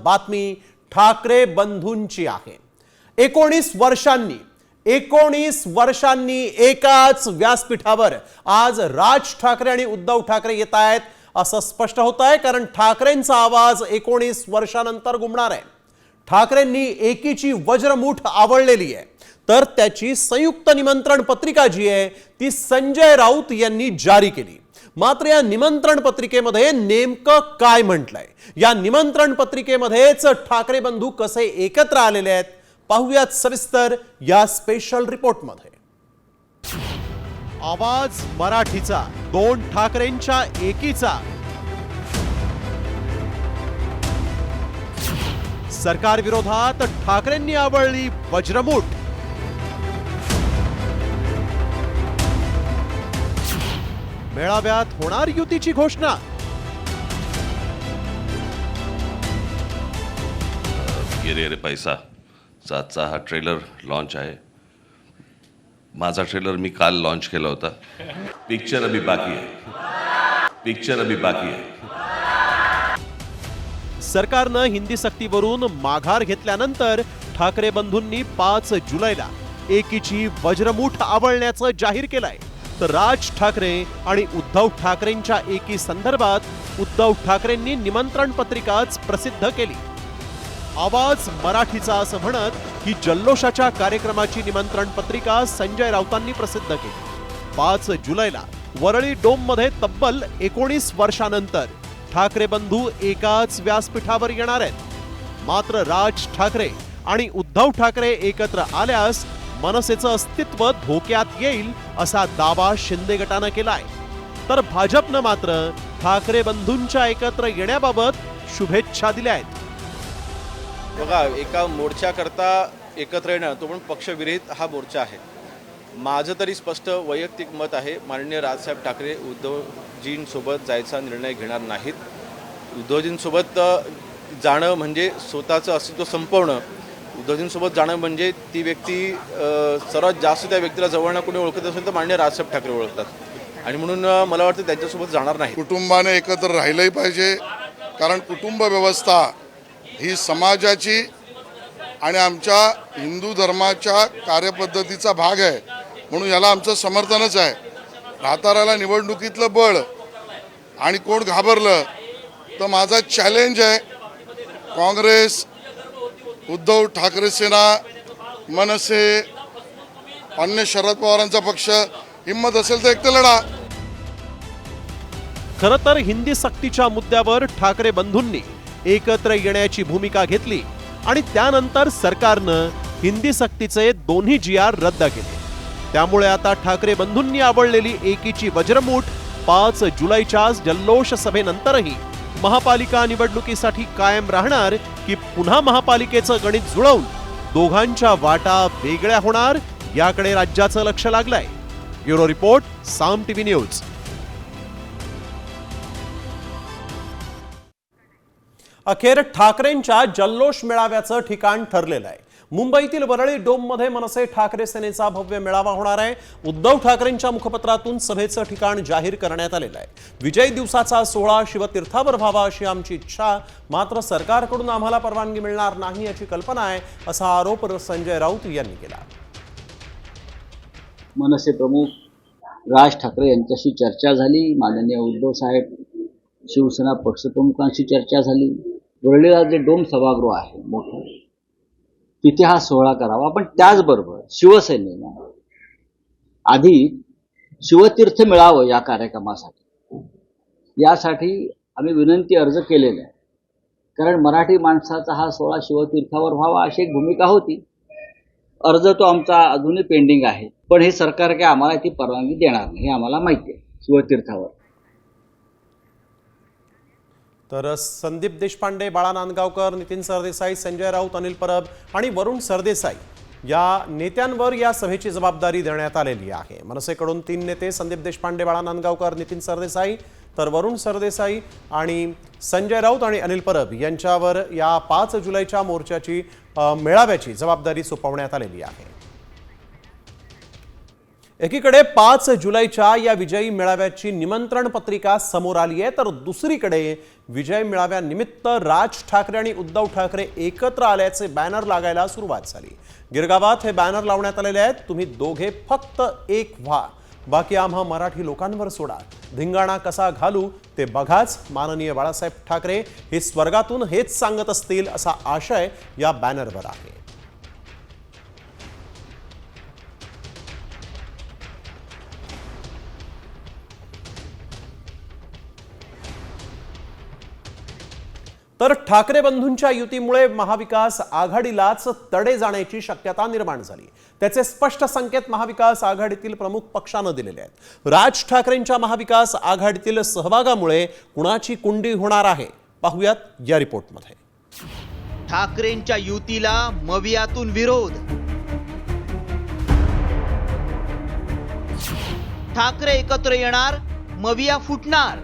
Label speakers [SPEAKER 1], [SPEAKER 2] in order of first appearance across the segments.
[SPEAKER 1] बातमी ठाकरे बंधूंची आहे। 19 वर्षांनी एकाच व्यासपीठावर आज राज ठाकरे आणि उद्धव ठाकरे येत आहेत असं स्पष्ट होत आहे, कारण ठाकरेंचा आवाज 19 वर्षांनंतर घुमणार आहे। ठाकरेंनी एकीची वज्रमुठ आवळलेली आहे, तर त्याची संयुक्त निमंत्रण पत्रिका जी आहे ती संजय राऊत यांनी जारी केली। मात्र या निमंत्रण पत्रिकेमध्ये नेमकं काय म्हटलंय, या निमंत्रण पत्रिकेमध्येच ठाकरे बंधू कसे एकत्र आलेले आहेत पाहूयात सविस्तर या स्पेशल रिपोर्टमध्ये। आवाज मराठीचा, दोन ठाकरेंच्या एकीचा, सरकार विरोधात ठाकरेंनी आवळली वज्रमुठ, मेळाव्यात होणार युतीची घोषणा।
[SPEAKER 2] गिरे रे पैसा चा हा ट्रेलर लॉन्च आहे। माझा ट्रेलर मी काल लॉन्च केला होता। पिक्चर अभी बाकी है।
[SPEAKER 1] सरकारनं हिंदी सक्तीवरून माघार घेतल्यानंतर ठाकरे बंधूंनी 5 जुलैला एकीची वज्रमुठ आवळण्याचं जाहीर केलंय। तर राज ठाकरे आणि उद्धव ठाकरेंच्या एकी संदर्भात उद्धव ठाकरेंनी निमंत्रण पत्रिकाच प्रसिद्ध केली। आवाज मराठीचा असं म्हणत ही जल्लोषाच्या कार्यक्रमाची निमंत्रण पत्रिका संजय राऊतांनी प्रसिद्ध केली। 5 जुलैला वरळी डोम मध्ये तब्बल 19 वर्षांनंतर ठाकरे बंधू एकाच व्यासपीठावर येणार आहेत। मात्र राज ठाकरे आणि उद्धव ठाकरे एकत्र आल्यास मनसेचं अस्तित्व धोक्यात येईल असा दावा शिंदे गटानं केलाय। तर भाजपनं मात्र ठाकरे बंधूंच्या एकत्र येण्याबाबत शुभेच्छा दिल्या आहेत।
[SPEAKER 3] बघा, एका मोर्चाकरता एकत्र येणं, तो पण पक्षविरहित हा मोर्चा आहे। माझं तरी स्पष्ट वैयक्तिक मत आहे, माननीय राजसाहेब ठाकरे उद्धवजींसोबत जायचा निर्णय घेणार नाहीत। उद्धवजींसोबत जाणं म्हणजे स्वतःचं अस्तित्व संपवणं, उद्धवजींसोबत जाणं म्हणजे ती व्यक्ती सर्वात जास्त त्या व्यक्तीला जवळनं कोणी ओळखत असेल तर माननीय राजसाहेब ठाकरे ओळखतात आणि म्हणून मला वाटतं त्यांच्यासोबत जाणार नाही।
[SPEAKER 4] कुटुंबाने एकत्र राहिलंही पाहिजे, कारण कुटुंब व्यवस्था ही समाजाची आणि आमच्या हिंदू धर्माच्या कार्यपद्धतीचा भाग आहे, म्हणून याला आमचं समर्थनच आहे। राहता निवडणुकीतलं बळ आणि कोण घाबरलं तर माझा चॅलेंज आहे, काँग्रेस, उद्धव ठाकरे सेना, मनसे, अन्य शरद पवारांचा पक्ष हिम्मत असेल तर एकटं लढा।
[SPEAKER 1] खरं तर हिंदी सक्तीच्या मुद्द्यावर ठाकरे बंधूंनी एकत्र येण्याची भूमिका घेतली आणि त्यानंतर सरकारनं हिंदी सक्तीचे दोन्ही GR रद्द केले। त्यामुळे आता ठाकरे बंधूंनी आवळलेली एकीची वज्रमुठ 5 जुलैच्या जल्लोष सभेनंतरही महापालिका निवडणुकीसाठी कायम राहणार की पुन्हा महापालिकेचं गणित जुळवून दोघांच्या वाटा वेगळ्या होणार, याकडे राज्याचं लक्ष लागलंय। ब्युरो रिपोर्ट, साम टीव्ही न्यूज। अखेर ठाकरेंच्या जल्लोष मेळाव्याचं ठिकाण ठरलेलं आहे। मुंबईतील वरळी डोम मध्ये मनसे ठाकरे सेनेचा भव्य मेळावा होणार आहे। उद्धव ठाकरेंच्या मुखपत्रातून सभेचं ठिकाण जाहीर करण्यात आलेलं आहे। विजय दिवसाचा सोहळा शिवतीर्थावर व्हावा अशी आमची इच्छा, मात्र सरकारकडून आम्हाला परवानगी मिळणार नाही याची कल्पना आहे असा आरोप संजय राऊत यांनी केला।
[SPEAKER 5] मनसे प्रमुख राज ठाकरे यांच्याशी चर्चा झाली, माननीय उद्धव साहेब शिवसेना पक्षप्रमुखांशी चर्चा झाली। वरळीला जे डोम सभागृह आहे मोठं, तिथे हा सोहळा करावा, पण त्याचबरोबर शिवसेनेनं आधी शिवतीर्थ मिळावं या कार्यक्रमासाठी, यासाठी आम्ही विनंती अर्ज केलेला आहे। कारण मराठी माणसाचा हा सोहळा शिवतीर्थावर व्हावा अशी एक भूमिका होती। अर्ज तो आमचा अजूनही पेंडिंग आहे, पण हे सरकार काय आम्हाला ती परवानगी देणार नाही हे आम्हाला माहिती आहे। शिवतीर्थावर
[SPEAKER 1] तर संदीप देशपांडे, बाळा नांदगावकर, नितीन सरदेसाई, संजय राऊत, अनिल परब आणि वरुण सरदेसाई या नेत्यांवर या सभेची जबाबदारी देण्यात आलेली आहे। मनसेकडून 3 नेते संदीप देशपांडे, बाळा नांदगावकर, नितीन सरदेसाई, तर वरुण सरदेसाई आणि संजय राऊत आणि अनिल परब यांच्यावर या 5 जुलैच्या मोर्चाची मेळाव्याची जबाबदारी सोपवण्यात आलेली आहे। एकीकडे 5 जुलैच्या या विजयी मेळाव्याची निमंत्रण पत्रिका समोर आली आहे, तर दुसरीकडे विजय मेळाव्यानिमित्त राज ठाकरे आणि उद्धव ठाकरे एकत्र आल्याचे बॅनर लागायला सुरुवात झाली. गिरगावात हे बॅनर लावण्यात आलेले आहेत. तुम्ही दोघे फक्त एक व्हा, बाकी आम्हा मराठी लोकांवर सोडा. धिंगाणा कसा घालू ते बघाच. माननीय बाळासाहेब ठाकरे हे स्वर्गातून हेच सांगत असतील असा आशय या बॅनरवर आहे. तर ठाकरे बंधूंच्या युतीमुळे महाविकास आघाडीलाच तडे जाण्याची शक्यता निर्माण झाली. त्याचे स्पष्ट संकेत महाविकास आघाडीतील प्रमुख पक्षांनी दिलेले आहेत. राज ठाकरेंच्या महाविकास आघाडीतील सहभागामुळे कुणाची कुंडी होणार आहे, पाहूयात या रिपोर्टमध्ये.
[SPEAKER 6] ठाकरेंच्या युतीला मवियातून विरोध. ठाकरे एकत्र येणार, मविया फुटणार.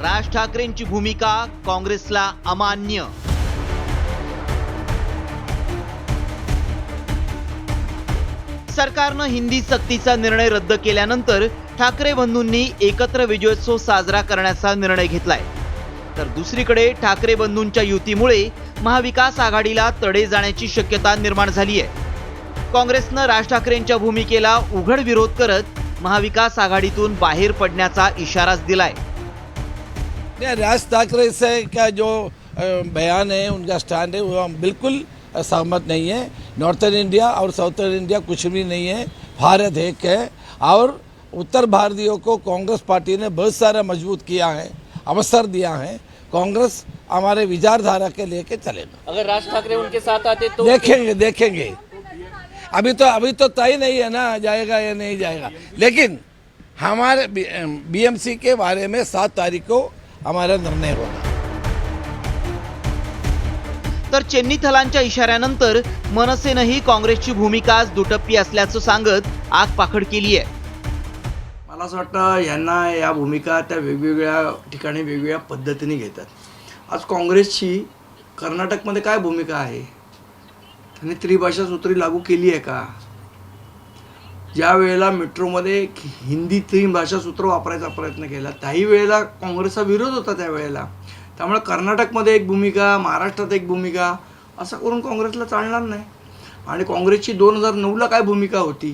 [SPEAKER 6] राज ठाकरेंची भूमिका काँग्रेसला अमान्य. सरकारनं हिंदी सक्तीचा निर्णय रद्द केल्यानंतर ठाकरे बंधूंनी एकत्र विजयोत्सव साजरा करण्याचा निर्णय घेतलाय. तर दुसरीकडे ठाकरे बंधूंच्या युतीमुळे महाविकास आघाडीला तडे जाण्याची शक्यता निर्माण झाली आहे. काँग्रेसनं राज ठाकरेंच्या भूमिकेला उघड विरोध करत महाविकास आघाडीतून बाहेर पडण्याचा इशाराच दिलाय.
[SPEAKER 7] राज ठाकरे से का जो बयान है, उनका स्टैंड है, वो हम बिल्कुल सहमत नहीं है. नॉर्थर्न इंडिया और साउथर्न इंडिया कुछ भी नहीं है, भारत एक है. और उत्तर भारतीयों को कांग्रेस पार्टी ने बहुत सारा मजबूत किया है, अवसर दिया है. कांग्रेस हमारे विचारधारा के लेके चलेगा.
[SPEAKER 8] अगर राज ठाकरे उनके साथ आते तो
[SPEAKER 7] देखेंगे. अभी तो तय नहीं है ना, जाएगा या नहीं जाएगा. लेकिन हमारे बीएमसी के बारे में 7 तारीख को हमारा निर्णय होगा.
[SPEAKER 6] तर चेन्नी थलांच्या इशाऱ्यानंतर मनसेनंही काँग्रेसची भूमिका दुटप्पी असल्याचं सांगत आगपाखड केली आहे.
[SPEAKER 9] मला असं वाटतं यांना या भूमिका त्या वेगवेगळ्या ठिकाणी वेगवेगळ्या पद्धतीने घेतात. आज काँग्रेसची कर्नाटकमध्ये काय भूमिका आहे? त्यांनी त्रिभाषा सूत्री लागू केली आहे का? ज्या वेळेला मेट्रोमध्ये हिंदी 3 भाषा सूत्र वापरायचा प्रयत्न केला, त्याही वेळेला काँग्रेसचा विरोध होता त्यावेळेला. त्यामुळे कर्नाटकमध्ये एक भूमिका, महाराष्ट्रात एक भूमिका, असं करून काँग्रेसला चालणार नाही. आणि काँग्रेसची 2009ला काय भूमिका होती?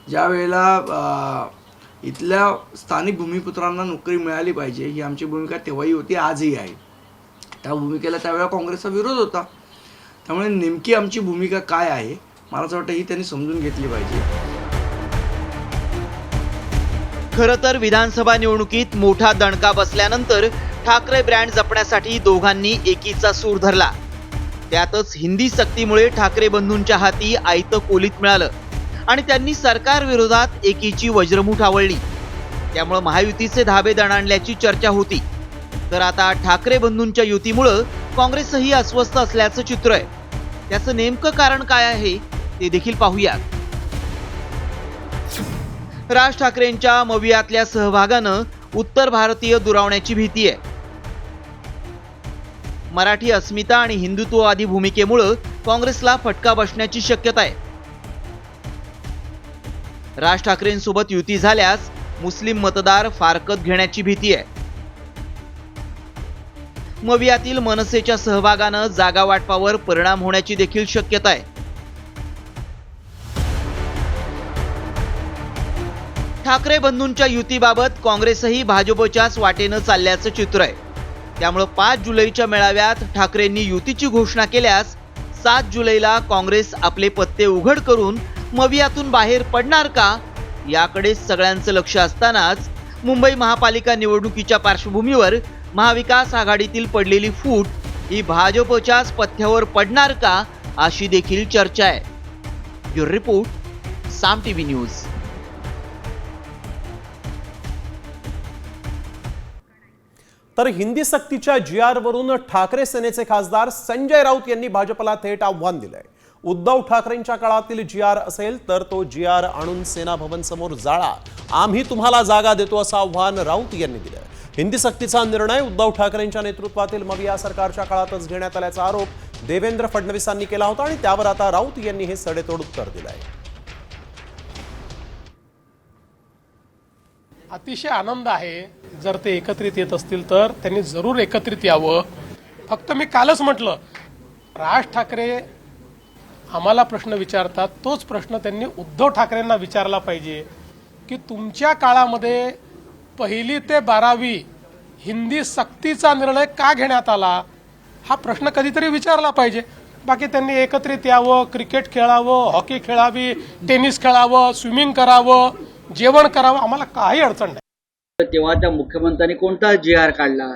[SPEAKER 9] ज्या वेळेला इथल्या स्थानिक भूमिपुत्रांना नोकरी मिळाली पाहिजे ही आमची भूमिका तेव्हाही होती, आजही आहे. त्या भूमिकेला त्यावेळेला काँग्रेसचा विरोध होता. त्यामुळे नेमकी आमची भूमिका काय आहे, मला असं वाटतं ही त्यांनी समजून घेतली पाहिजे.
[SPEAKER 6] खरं तर विधानसभा निवडणुकीत मोठा दणका बसल्यानंतर ठाकरे ब्रँड जपण्यासाठी दोघांनी एकीचा सूर धरला. त्यातच हिंदी सक्तीमुळे ठाकरे बंधूंच्या हाती आयतं कोलीत मिळालं आणि त्यांनी सरकार विरोधात एकीची वज्रमूठ आवळली. त्यामुळे महायुतीचे धाबे दणाणल्याची चर्चा होती. तर आता ठाकरे बंधूंच्या युतीमुळे काँग्रेसही अस्वस्थ असल्याचं चित्र आहे. त्याचं नेमकं कारण काय आहे ते देखील पाहूया. राज ठाकरेंच्या मवियातल्या सहभागानं उत्तर भारतीय दुरावण्याची भीती आहे. मराठी अस्मिता आणि हिंदुत्ववादी भूमिकेमुळे काँग्रेसला फटका बसण्याची शक्यता आहे. राज ठाकरेंसोबत युती झाल्यास मुस्लिम मतदार फारकत घेण्याची भीती आहे. मवियातील मनसेच्या सहभागानं जागा वाटपावर परिणाम होण्याची देखील शक्यता आहे. ठाकरे बंधूंच्या युतीबाबत काँग्रेसही भाजपच्याच वाटेनं चालल्याचं चित्र आहे. त्यामुळे 5 जुलैच्या मेळाव्यात ठाकरेंनी युतीची घोषणा केल्यास 7 जुलैला काँग्रेस आपले पत्ते उघड करून मवियातून बाहेर पडणार का, याकडे सगळ्यांचं लक्ष असतानाच मुंबई महापालिका निवडणुकीच्या पार्श्वभूमीवर महाविकास आघाडीतील पडलेली फूट ही भाजपच्याच पथ्यावर पडणार का, अशी देखील चर्चा आहे. ब्युरो रिपोर्ट, साम टीव्ही न्यूज.
[SPEAKER 1] तर हिंदी सक्तीच्या GR वरून ठाकरे सेनेचे खासदार संजय राऊत यांनी भाजपला थेट आव्हान दिलंय. उद्धव ठाकरेंच्या काळातील GR असेल तर तो GR आणून सेना भवन समोर जाळा, आम्ही तुम्हाला जागा देतो असं आव्हान राऊत यांनी दिलं. हिंदी सक्तीचा निर्णय उद्धव ठाकरेंच्या नेतृत्वातील मविया सरकारच्या काळातच घेण्यात आल्याचा आरोप देवेंद्र फडणवीसांनी केला होता आणि त्यावर आता राऊत यांनी हे सडेतोड उत्तर दिलं आहे.
[SPEAKER 10] अतिशय आनंद आहे. जर ते एकत्रित येत असतील तर त्यांनी जरूर एकत्रित यावं. फक्त मी कालच म्हटलं, राज ठाकरे आम्हाला प्रश्न विचारतात, तोच प्रश्न त्यांनी उद्धव ठाकरेंना विचारला पाहिजे की तुमच्या काळामध्ये 1ली ते 12वी हिंदी सक्तीचा निर्णय का घेण्यात आला, हा प्रश्न कधीतरी विचारला पाहिजे. बाकी त्यांनी एकत्रित यावं, क्रिकेट खेळावं, हॉकी खेळावी, टेनिस खेळावं, स्विमिंग करावं, जेवण करावं, आम्हाला काही अडचण नाही.
[SPEAKER 5] तेव्हा त्या मुख्यमंत्र्यांनी कोणता GR काढला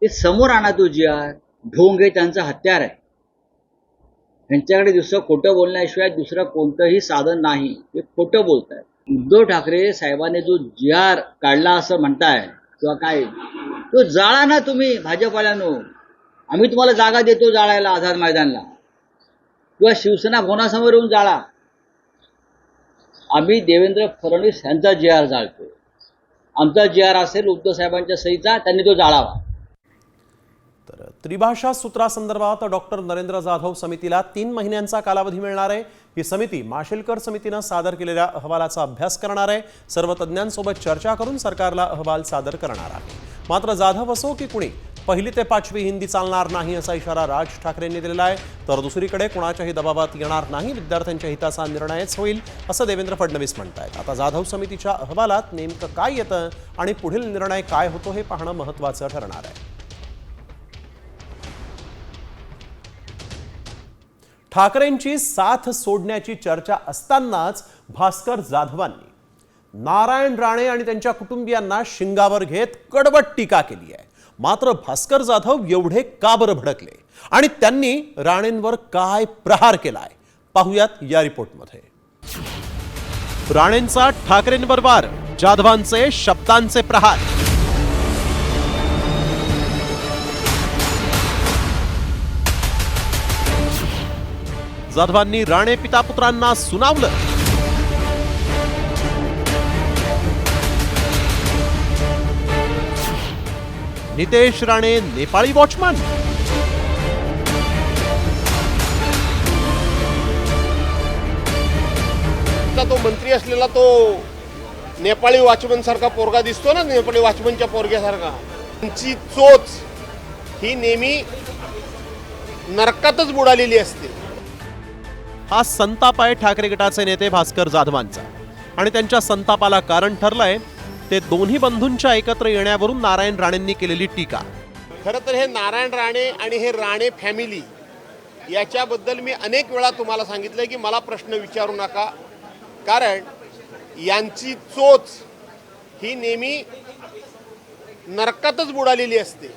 [SPEAKER 5] ते समोर आणा. तो GR ढोंग हे त्यांचं हत्यार आहे. त्यांच्याकडे दुसरं खोटं बोलण्याशिवाय दुसरं कोणतंही साधन नाही. ते खोटं बोलत आहेत. उद्धव ठाकरे साहेबांनी जो GR काढला असं म्हणताय किंवा काय, तो जाळा ना तुम्ही भाजपवाल्यांनो. आम्ही तुम्हाला जागा देतो जाळायला आझाद मैदानला किंवा शिवसेना भवनासमोर येऊन जाळा. आम्ही देवेंद्र फडणवीस यांचा GR जाळतो. आमचा GR असेल उद्धव साहेबांच्या सहीचा, त्यांनी तो जाळावा.
[SPEAKER 1] तर त्रिभाषा सूत्रासंदर्भात डॉक्टर नरेंद्र जाधव समितीला 3 महिन्यांचा कालावधी मिळणार आहे. ही समिती माशेलकर समितीनं सादर केलेल्या अहवालाचा अभ्यास करणार आहे. सर्व तज्ज्ञांसोबत चर्चा करून सरकारला अहवाल सादर करणार आहे. मात्र जाधव असो की कुणी 1ली ते 5वी हिंदी चालणार नाही असा इशारा राज ठाकरेंनी दिलेला आहे. तर दुसरीकडे कुणाच्याही दबावात येणार नाही, विद्यार्थ्यांच्या हिताचा निर्णयच होईल असं देवेंद्र फडणवीस म्हणतायत. आता जाधव समितीच्या अहवालात नेमकं काय येतं आणि पुढील निर्णय काय होतो हे पाहणं महत्त्वाचं ठरणार आहे. ठाकरेंची साथ सोडण्याची चर्चा असतानाच भास्कर जाधवांनी नारायण राणे आणि त्यांच्या कुटुंबियांना शिंगावर घेत कडवट टीका केली आहे. मात्र भास्कर जाधव एवढे का बरं भडकले आणि त्यांनी राणेंवर काय प्रहार केलाय, पाहुयात या रिपोर्टमध्ये. राणेंचा ठाकरेंवर वार, जाधवांचे शब्दांचे प्रहार. जाधवांनी राणे पितापुत्रांना सुनावलं. नितेश राणे नेपाळी वॉचमन.
[SPEAKER 11] तो मंत्री असलेला तो नेपाळी वॉचमन सारखा पोरगा दिसतो ना, नेपाळी वॉचमनच्या पोरग्यासारखा. त्यांची चोच ही नेहमी नरकातच बुडालेली असते.
[SPEAKER 1] हा संताप आहे ठाकरे गटाचे नेते भास्कर जाधवांचा आणि त्यांच्या संतापाला कारण ठरलंय ते दोन्ही बंधूंच्या एकत्र येण्यावरून नारायण राणेंनी केलेली टीका.
[SPEAKER 11] खरं तर हे नारायण राणे आणि हे राणे फॅमिली याच्याबद्दल मी अनेक वेळा तुम्हाला सांगितलंय की मला प्रश्न विचारू नका, कारण यांची चोच ही नेहमी नरकातच बुडालेली असते.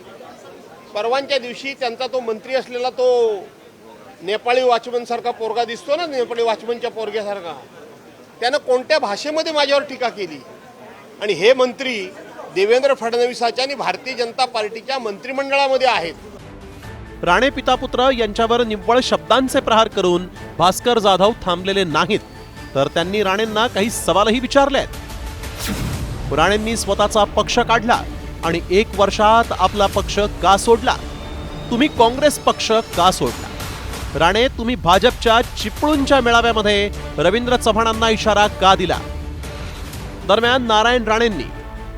[SPEAKER 11] परवांच्या दिवशी त्यांचा तो मंत्री असलेला तो नेपाळी वॉचमन सारखा पोरगा दिसतो ना, नेपाळी वॉचमनच्या पोरग्यासारखा, त्यानं कोणत्या भाषेमध्ये माझ्यावर टीका केली. आणि हे मंत्री देवेंद्र फडणवीसाच्या आणि भारतीय जनता पार्टीच्या मंत्रिमंडळामध्ये आहेत.
[SPEAKER 1] राणे पितापुत्र यांच्यावर निव्वळ शब्दांचे प्रहार करून भास्कर जाधव थांबलेले नाहीत, तर त्यांनी राणेंना काही सवालही विचारले आहेत. राणेंनी स्वतःचा पक्ष काढला आणि 1 वर्षात आपला पक्ष का सोडला? तुम्ही काँग्रेस पक्ष का सोडला? राणे, तुम्ही भाजपच्या चिपळूणच्या मेळाव्यामध्ये रवींद्र चव्हाणांना इशारा का दिला? दरम्यान नारायण राणेंनी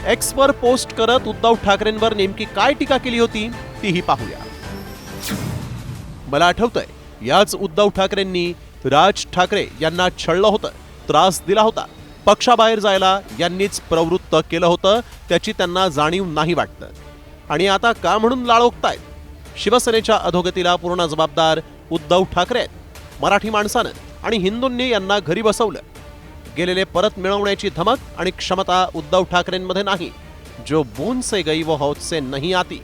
[SPEAKER 1] एक्सवर पोस्ट करत उद्धव ठाकरेंवर नेमकी काय टीका केली होती तीही पाहूया. मला आठवतंय याच उद्धव ठाकरेंनी राज ठाकरे यांना छळलं होतं, त्रास दिला होता, पक्षाबाहेर जायला यांनीच प्रवृत्त केलं होतं. त्याची त्यांना जाणीव नाही वाटतं आणि आता का म्हणून लाळोगतायत? शिवसेनेच्या अधोगतीला पूर्ण जबाबदार उद्धव ठाकरे आहेत. मराठी माणसानं आणि हिंदूंनी यांना घरी बसवलं. गेलेले परत मिळवण्याची धमक आणि क्षमता उद्धव ठाकरेंमध्ये नाही. जो बूंद से गई वो हौद से नहीं आती.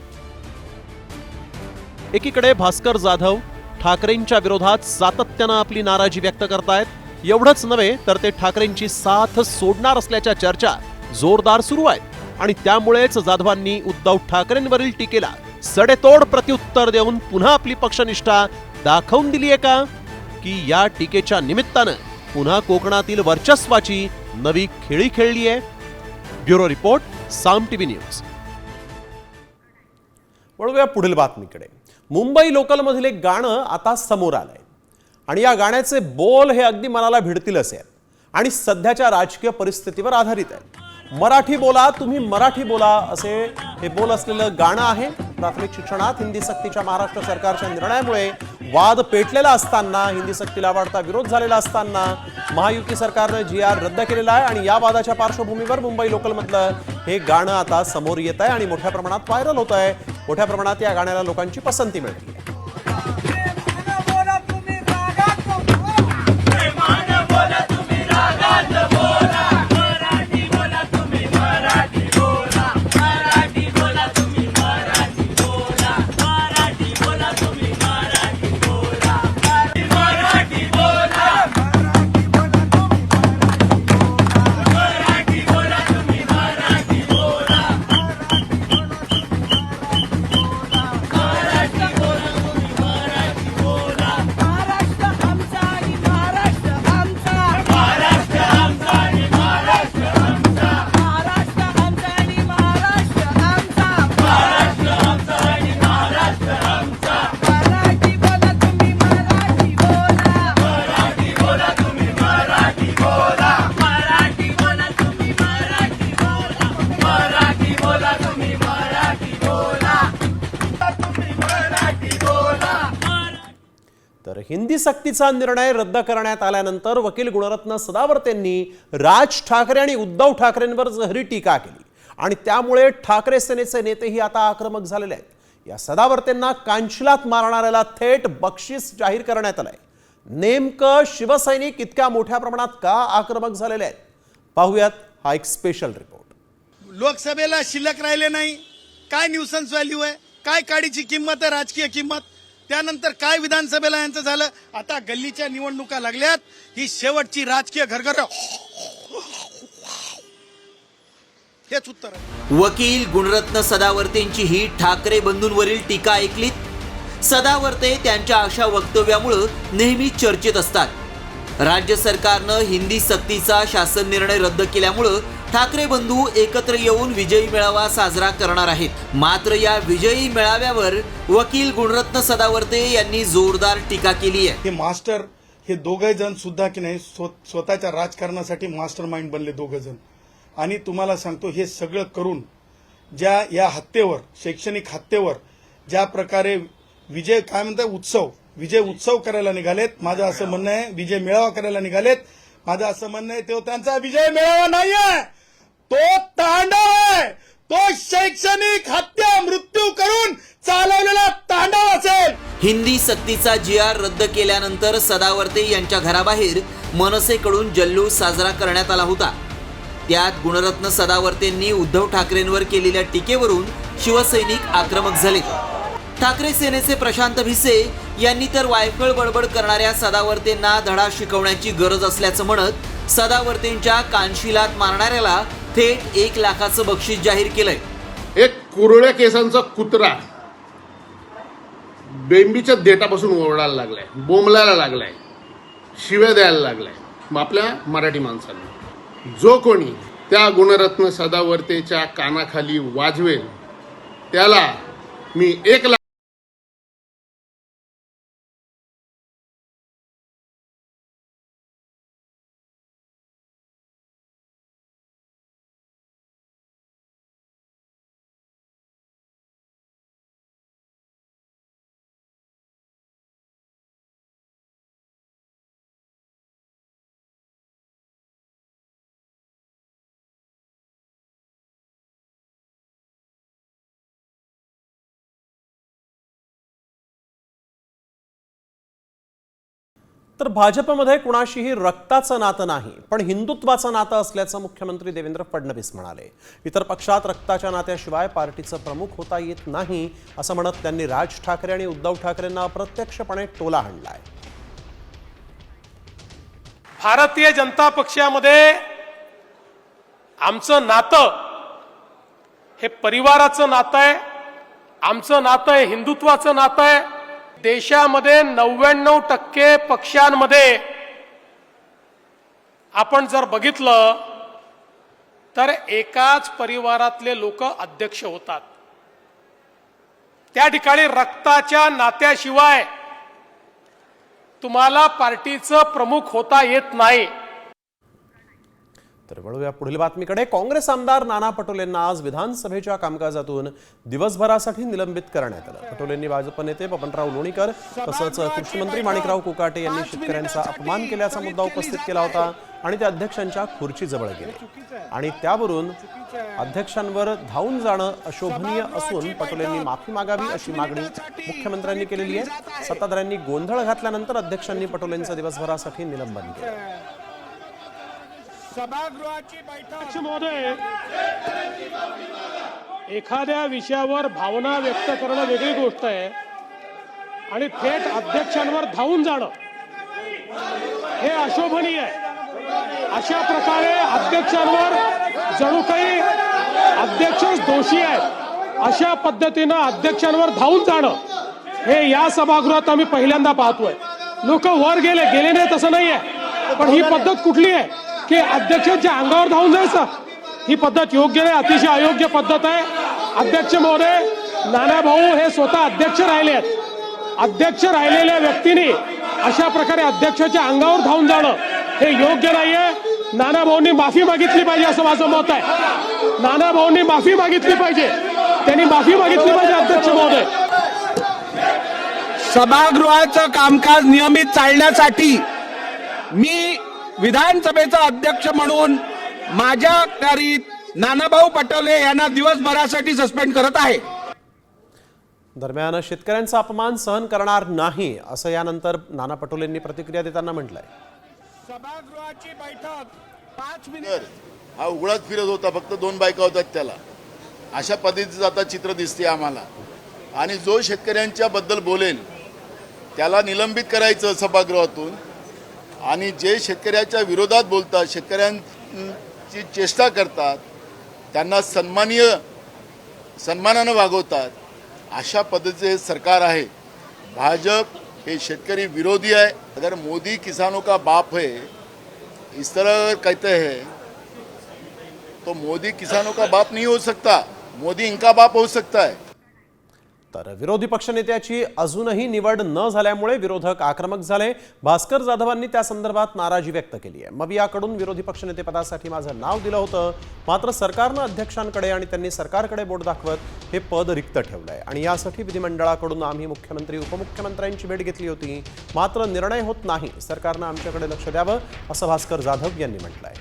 [SPEAKER 1] एकीकडे भास्कर जाधव ठाकरेंच्या विरोधात सातत्यानं आपली नाराजी व्यक्त करतायत. एवढंच नव्हे तर ते ठाकरेंची साथ सोडणार असल्याच्या चर्चा जोरदार सुरू आहेत आणि त्यामुळेच जाधवांनी उद्धव ठाकरेंवरील टीकेला सडेतोड प्रत्युत्तर देऊन पुन्हा आपली पक्षनिष्ठा दाखवून दिली आहे का, की या टीकेच्या निमित्तानं पुन्हा कोकणातील वर्चस्वाची नवी खेळी खेळली आहे? ब्युरो रिपोर्ट, साम टीव्ही न्यूज. वळूया पुढील बातमीकडे. मुंबई लोकलमधील एक गाणं आता समोर आलंय आणि या गाण्याचे बोल हे अगदी मनाला भिडतील असे आहेत आणि सध्याच्या राजकीय परिस्थितीवर आधारित आहेत. मराठी बोला तुम्ही मराठी बोला असे हे बोल असलेलं गाणं आहे. प्राथमिक शिक्षणात हिंदी सक्तीच्या महाराष्ट्र सरकारच्या निर्णयामुळे वाद पेटलेला असताना, हिंदी सक्तीला वाढता विरोध झालेला असताना महायुती सरकारनं GR रद्द केलेला आहे आणि या वादाच्या पार्श्वभूमीवर मुंबई लोकलमधलं हे गाणं आता समोर येत आहे आणि मोठ्या प्रमाणात व्हायरल होत आहे. मोठ्या प्रमाणात या गाण्याला लोकांची पसंती मिळते. तर हिंदी सक्तीचा निर्णय रद्द करण्यात आल्यानंतर वकील गुणरत्न सदावर्तेंनी राज ठाकरे आणि उद्धव ठाकरेंवर जहरी टीका केली आणि त्यामुळे ठाकरे सेनेचे नेतेही आता आक्रमक झालेले आहेत. या सदावर्तेंना कांशिलात मारणाऱ्याला थेट बक्षीस जाहीर करण्यात आलंय. नेमकं शिवसैनिक इतक्या मोठ्या प्रमाणात का आक्रमक झालेले आहेत पाहूयात हा एक स्पेशल रिपोर्ट.
[SPEAKER 12] लोकसभेला शिल्लक राहिले नाही, काय न्यूसन्स व्हॅल्यू आहे, काय काडीची किंमत आहे, राजकीय किंमत, त्यानंतर काय विधानसभेला यांचं झालं, आता गल्लीच्या निवडणुका लागल्यात, ही शेवटची राजकीय घरघर, हेच उत्तर आहे.
[SPEAKER 6] वकील गुणरत्न सदावर्तेंची ही ठाकरे बंधूंवरील टीका ऐकलीत. सदावर्ते त्यांच्या अशा वक्तव्यामुळे नेहमी चर्चेत असतात. राज्य सरकारनं हिंदी सक्तीचा शासन निर्णय रद्द केल्यामुळे ठाकरे बंधू एकत्र येऊन विजयी मेळावा साजरा करणार आहेत. मात्र या विजयी मेळाव्यावर वकील गुणरत्न सदावर्ते यांनी जोरदार टीका केली आहे.
[SPEAKER 12] हे मास्टर, हे दोघे जण सुद्धा की नाही स्वतःच्या राजकारणासाठी मास्टर माइंड बनले दोघे जण. आणि तुम्हाला सांगतो, हे सगळं करून ज्या या हत्येवर, शैक्षणिक हत्येवर ज्या प्रकारे विजय काय म्हणतात विजय उत्सव करायला निघालेत, माझं असं म्हणणं आहे, विजय मेळावा करायला निघालेत, माझं असं म्हणणं आहे, तो त्यांचा विजय मेळावा नाहीये, तो तांडव आहे, तो शैक्षणिक हत्या मृत्यू करून चालवलेला तांडव असेल.
[SPEAKER 6] हिंदी सक्तीचा GR रद्द केल्यानंतर सदावर्ते यांच्या घराबाहेर मनसेकडून जल्लोष साजरा करण्यात आला होता. त्यात गुणरत्न सदावर्तेंनी उद्धव ठाकरेंवर केलेल्या टीकेवरून शिवसैनिक आक्रमक झाले. ठाकरे सेनेचे प्रशांत भिसे यांनी तर वायफळ बडबड करणाऱ्या सदावर्तेंना धडा शिकवण्याची गरज असल्याचं म्हणत सदावर्तेंच्या कानशिलात मारणाऱ्याला थेट 1 लाखाचं बक्षीस जाहीर केलंय.
[SPEAKER 13] एक कुरळ्या केसांचा कुत्रा बेंबीच्या देठापासून ओरडायला लागलाय, बोंबलायला लागलाय, शिव्या द्यायला लागलाय आपल्या मराठी माणसांना. जो कोणी त्या गुणरत्न सदावर्तेच्या कानाखाली वाजवेल त्याला मी 1 लाख
[SPEAKER 1] तर भाजपमध्ये कुणाशीही रक्ताचं नातं नाही, पण हिंदुत्वाचं नातं असल्याचं मुख्यमंत्री देवेंद्र फडणवीस म्हणाले. इतर पक्षात रक्ताच्या नात्याशिवाय पार्टीचं प्रमुख होता येत नाही असं म्हणत त्यांनी राज ठाकरे आणि उद्धव ठाकरेंना अप्रत्यक्षपणे टोला हाणलाय.
[SPEAKER 10] भारतीय जनता पक्षामध्ये आमचं नातं हे परिवाराचं नातं आहे, आमचं नातं हे हिंदुत्वाचं नातं आहे. देशामध्ये 99% पक्षांमध्ये आपण जर बघितलं तर एकाच परिवारातले लोक अध्यक्ष होतात. त्या ठिकाणी रक्ताच्या नात्याशिवाय तुम्हाला पार्टीचं प्रमुख होता येत नाही.
[SPEAKER 1] तर वळूया पुढील बातमीकडे. काँग्रेस आमदार नाना पटोलेंना आज विधानसभेच्या कामकाजातून दिवसभरासाठी निलंबित करण्यात आलं. पटोलेंनी भाजप नेते बबनराव लोणीकर तसंच कृषी मंत्री माणिकराव कोकाटे यांनी शेतकऱ्यांचा अपमान केल्याचा मुद्दा उपस्थित केला होता आणि ते अध्यक्षांच्या खुर्चीजवळ गेले आणि त्यावरून अध्यक्षांवर धावून जाणं अशोभनीय असून पटोलेंनी माफी मागावी अशी मागणी मुख्यमंत्र्यांनी केलेली आहे. सत्ताधाऱ्यांनी गोंधळ घातल्यानंतर अध्यक्षांनी पटोलेंचं दिवसभरासाठी निलंबन केलं.
[SPEAKER 10] सभागृहाची बैठक महोदय, एखाद्या विषयावर भावना व्यक्त करणं वेगळी गोष्ट आहे आणि थेट अध्यक्षांवर धावून जाणं हे अशोभनीय आहे. अशा प्रकारे अध्यक्षांवर जणू काही अध्यक्षच दोषी आहेत अशा पद्धतीनं अध्यक्षांवर धावून जाणं हे या सभागृहात आम्ही पहिल्यांदा पाहतोय. लोक वर गेले नाही तसं नाही आहे, पण ही पद्धत कुठली आहे की अध्यक्षांच्या अंगावर धावून जायचं? ही पद्धत योग्य नाही, अतिशय अयोग्य पद्धत आहे. अध्यक्ष महोदय, नाना भाऊ हे स्वतः अध्यक्ष राहिले आहेत. अध्यक्ष राहिलेल्या व्यक्तीने अशा प्रकारे अध्यक्षाच्या अंगावर धावून जाणं हे योग्य नाहीये. नाना भाऊंनी माफी मागितली पाहिजे असं माझं मत आहे. नाना भाऊंनी माफी मागितली पाहिजे, त्यांनी माफी मागितली पाहिजे. अध्यक्ष महोदय,
[SPEAKER 7] सभागृहाचं कामकाज नियमित चालण्यासाठी मी विधानसभेचा अध्यक्ष म्हणून माझ्या अखत्यारीत नानाभाऊ पटोले यांना दिवसभरासाठी सस्पेंड करत आहे.
[SPEAKER 1] दरम्यान शेतकऱ्यांचा अपमान सहन करणार नाही असं यानंतर नाना पटोलेंनी प्रतिक्रिया देताना म्हटलंय.
[SPEAKER 10] सभागृहाची बैठक 5 मिनिट
[SPEAKER 4] हा उघडाच फिरत होता, फक्त 2 बायका होतात त्याला. अशा पद्धतीचं आता चित्र दिसते आम्हाला. आणि जो शेतकऱ्यांच्या बद्दल बोलेल त्याला निलंबित करायचं सभागृहातून, आणि जे शेतकऱ्याच्या विरोधात बोलतात, शेतकऱ्यांची चेष्टा करतात, त्यांना सन्मानानं वागवतात, अशा पद्धतीचे हे सरकार आहे. भाजप हे शेतकरी विरोधी है. अगर मोदी किसानों का बाप है, इस तरह कहते हैं, तो मोदी किसानों का बाप नहीं हो सकता, मोदी इनका बाप हो सकता है.
[SPEAKER 1] तर विरोधी पक्षनेत्याची अजूनही निवड न झाल्यामुळे विरोधक आक्रमक झाले. भास्कर जाधवांनी त्या संदर्भात नाराजी व्यक्त केली आहे. मवियाकडून विरोधी पक्षनेतेपदासाठी माझं नाव दिलं होतं, मात्र सरकारनं अध्यक्षांकडे आणि त्यांनी सरकारकडे बोट दाखवत हे पद रिक्त ठेवलंय आणि यासाठी विधिमंडळाकडून आम्ही मुख्यमंत्री उपमुख्यमंत्र्यांची भेट घेतली होती, मात्र निर्णय होत नाही. सरकारनं आमच्याकडे लक्ष द्यावं असं भास्कर जाधव यांनी म्हटलंय.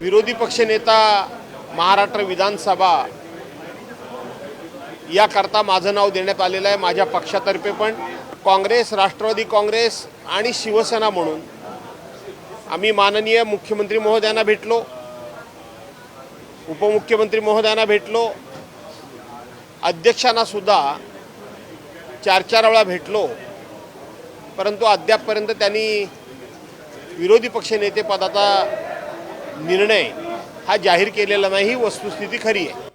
[SPEAKER 11] विरोधी पक्षनेता महाराष्ट्र विधानसभा याकरता माझं नाव देण्यात आलेलं आहे. माझ्या पक्षातर्फे पण काँग्रेस, राष्ट्रवादी काँग्रेस आणि शिवसेना म्हणून आम्ही माननीय मुख्यमंत्री महोदयांना भेटलो, उपमुख्यमंत्री महोदयांना भेटलो, अध्यक्षांना सुद्धा 4-4 वेळा भेटलो, परंतु अद्यापपर्यंत त्यांनी विरोधी पक्षनेते पदाचा निर्णय हा जाहीर केलेला नाही. ही वस्तुस्थिती खरी आहे.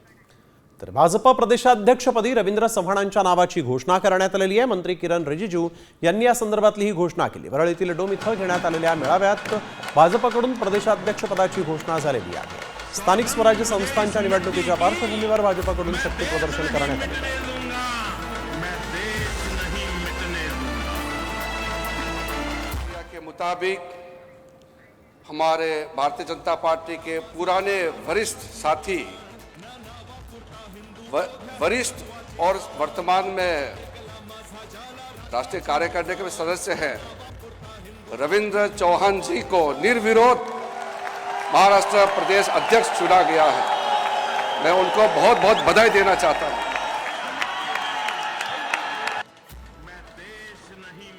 [SPEAKER 1] तर भाजप प्रदेशाध्यक्षपदी रवींद्र चव्हाणांच्या नावाची घोषणा करण्यात आलेली आहे. मंत्री किरण रिजिजू यांनी या संदर्भातली ही घोषणा केली. वरळीतील डोम इथं घेण्यात आलेल्या मेळाव्यात भाजपकडून प्रदेशाध्यक्षपदाची घोषणा झालेली आहे. स्थानिक स्वराज्य संस्थांच्या निवडणुकीच्या पार्श्वभूमीवर भाजपकडून शक्ती प्रदर्शन करण्यात आले.
[SPEAKER 14] के मुताबिक हमारे भारतीय जनता पार्टी के पुराने वरिष्ठ साथी, वरिष्ठ और वर्तमान में राष्ट्रीय कार्यकारिणी के सदस्य हैं रविंद्र चौहान जी को निर्विरोध महाराष्ट्र प्रदेश अध्यक्ष चुना गया है. मैं उनको बहुत बहुत बधाई देना चाहता हूं.